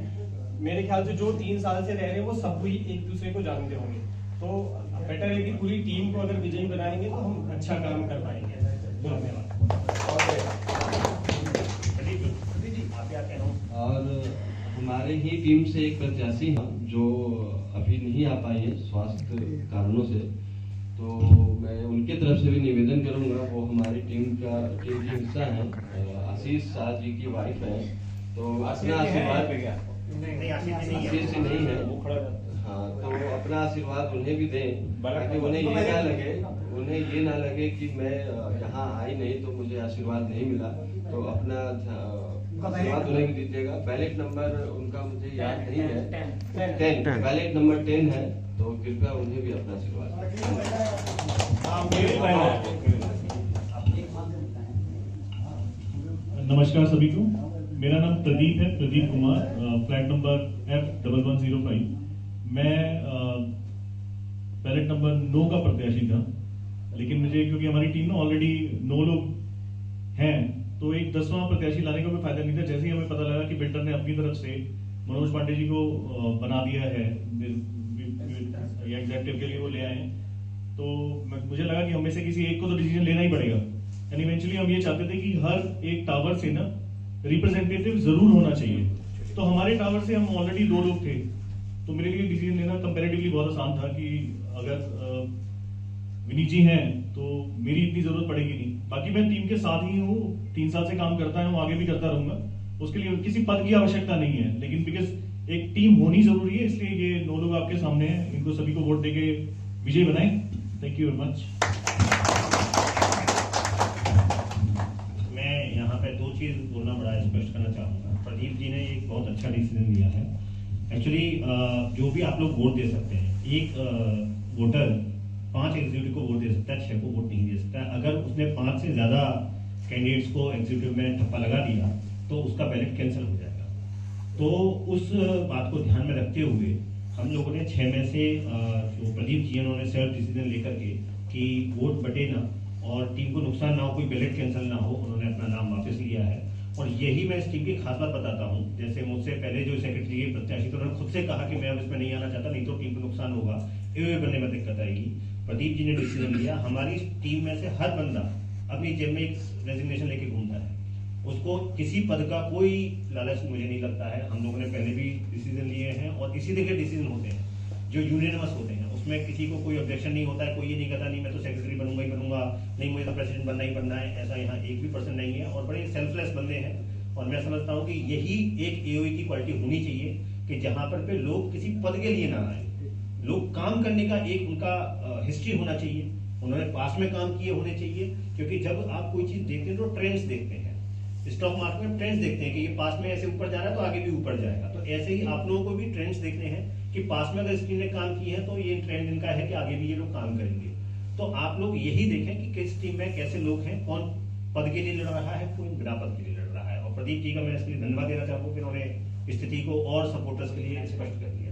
मेरे ख्याल से जो 3 साल से रह रहे हैं, वो सब ही एक दूसरे को जानते होंगे। तो बेटर है कि पूरी टीम को अगर विजयी बनाएंगे तो हम अच्छा काम कर पाएंगे। धन्यवाद। और हमारे ही टीम से एक प्रत्याशी हैं जो अभी नहीं आ पाए हैं स्वास्थ्य कारणों से, तो मैं उनके तरफ से भी निवेदन करूंगा। वो हमारी टीम की हिस्सा है, आशीष शाह जी की वाइफ है, तो अपना आशीर्वाद, आशीष जी नहीं है, हाँ, तो अपना आशीर्वाद उन्हें भी दें, ताकि उन्हें ये ना लगे कि मैं यहाँ आई नहीं तो मुझे आशीर्वाद नहीं मिला। तो अपना आशीर्वाद उन्हें भी दीजिएगा। बैलेट नंबर उनका मुझे याद नहीं है, 10 बैलेट नंबर 10 है, तो कृपया उन्हें भी अपना आशीर्वाद। नमस्कार सभी को, मेरा नाम प्रदीप है, Pradeep Kumar, flat number F1105। मैं बैलेट नंबर 9 का प्रत्याशी था, लेकिन मुझे क्योंकि हमारी टीम में ऑलरेडी 9 लोग हैं, तो एक 10वां प्रत्याशी लाने का कोई फायदा नहीं था। जैसे ही हमें पता लगा कि बिल्डर ने अपनी तरफ से मनोज पांडे जी को बना दिया है एग्जेक्टिव के लिए, वो ले आए हैं, तो मुझे लगा कि हमें से किसी एक को तो डिसीजन लेना ही पड़ेगा। एंड इवेंचुअली हम ये चाहते थे कि हर एक टावर से ना रिप्रेजेंटेटिव जरूर होना चाहिए। तो हमारे टावर से हम ऑलरेडी 2 लोग थे, तो मेरे लिए डिसीजन लेना कंपैरेटिवली बहुत आसान था कि अगर विनीत जी हैं तो मेरी इतनी जरूरत पड़ेगी नहीं। बाकी मैं टीम के साथ ही हूँ, 3 साल से काम करता हूँ, आगे भी करता रहूंगा। उसके लिए किसी पद की आवश्यकता नहीं है, लेकिन बिकॉज एक टीम होनी जरूरी है, इसलिए ये 9 लोग आपके सामने हैं। इनको सभी को वोट देके विजय बनाएं। Thank you very much. मैं यहाँ पे 2 चीज बोलना बड़ा स्पष्ट करना चाहूँगा। प्रदीप जी ने एक बहुत अच्छा डिसीजन लिया है। एक्चुअली जो भी आप लोग वोट दे सकते हैं, एक वोटर 5 एग्जीक्यूटिव को वोट दे सकता है, 6 को वोट नहीं दे सकता। अगर उसने 5 से ज्यादा कैंडिडेट्स को एग्जीक्यूटिव में ठप्पा लगा दिया तो उसका बैलेट कैंसिल हो जाएगा। तो उस बात को ध्यान में रखते हुए हम लोगों ने 6 में से जो प्रदीप जी उन्होंने सेल्फ डिसीजन लेकर के कि वोट बटे ना और टीम को नुकसान ना हो, कोई बैलेट कैंसिल ना हो, उन्होंने अपना नाम वापस लिया है। और यही मैं इस टीम की खास बात बताता हूँ। जैसे मुझसे पहले जो सेक्रेटरी के प्रत्याशी थे, उन्होंने खुद से कहा कि मैं अब इसमें नहीं आना चाहता, नहीं तो टीम को नुकसान होगा, एओए बनने में दिक्कत आएगी। प्रदीप जी ने डिसीजन लिया। हमारी टीम में से हर बंदा अपनी जेब में एक रेजिग्नेशन लेके घूमता है, उसको किसी पद का कोई लालच मुझे नहीं लगता है। हम लोगों ने पहले भी डिसीजन लिए हैं और इसी तरह के डिसीजन होते हैं जो यूनियनमस होते हैं, उसमें किसी को कोई ऑब्जेक्शन नहीं होता है। कोई ये नहीं कहता नहीं मैं तो सेक्रेटरी बनूंगा ही बनूंगा, नहीं मुझे तो प्रेसिडेंट बनना ही बनना है। ऐसा यहाँ एक भी पर्सन नहीं है और बड़े सेल्फलेस बंदे हैं। और मैं समझता हूँ कि यही एक एओए की क्वालिटी होनी चाहिए कि जहाँ पर पे लोग किसी पद के लिए ना आए, लोग काम करने का एक उनका हिस्ट्री होना चाहिए, उन्होंने पास में काम किए होने चाहिए। क्योंकि जब आप कोई चीज देखते हैं तो ट्रेंड्स देखते हैं, स्टॉक मार्केट में ट्रेंड्स देखते हैं कि ये पास में ऐसे ऊपर जा रहा है तो आगे भी ऊपर जाएगा। तो ऐसे ही आप लोगों को भी ट्रेंड्स देखने हैं कि पास में अगर इस टीम ने काम किए हैं तो ये ट्रेंड इनका है कि आगे भी ये लोग काम करेंगे। तो आप लोग यही देखें कि किस टीम में कैसे लोग हैं, कौन पद के लिए लड़ रहा है, कौन बिना पद के लिए लड़ रहा है। और प्रदीप जी का मैं इसलिए धन्यवाद देना चाहूंगा कि उन्होंने स्थिति को और सपोर्टर्स के लिए स्पष्ट कर दिया।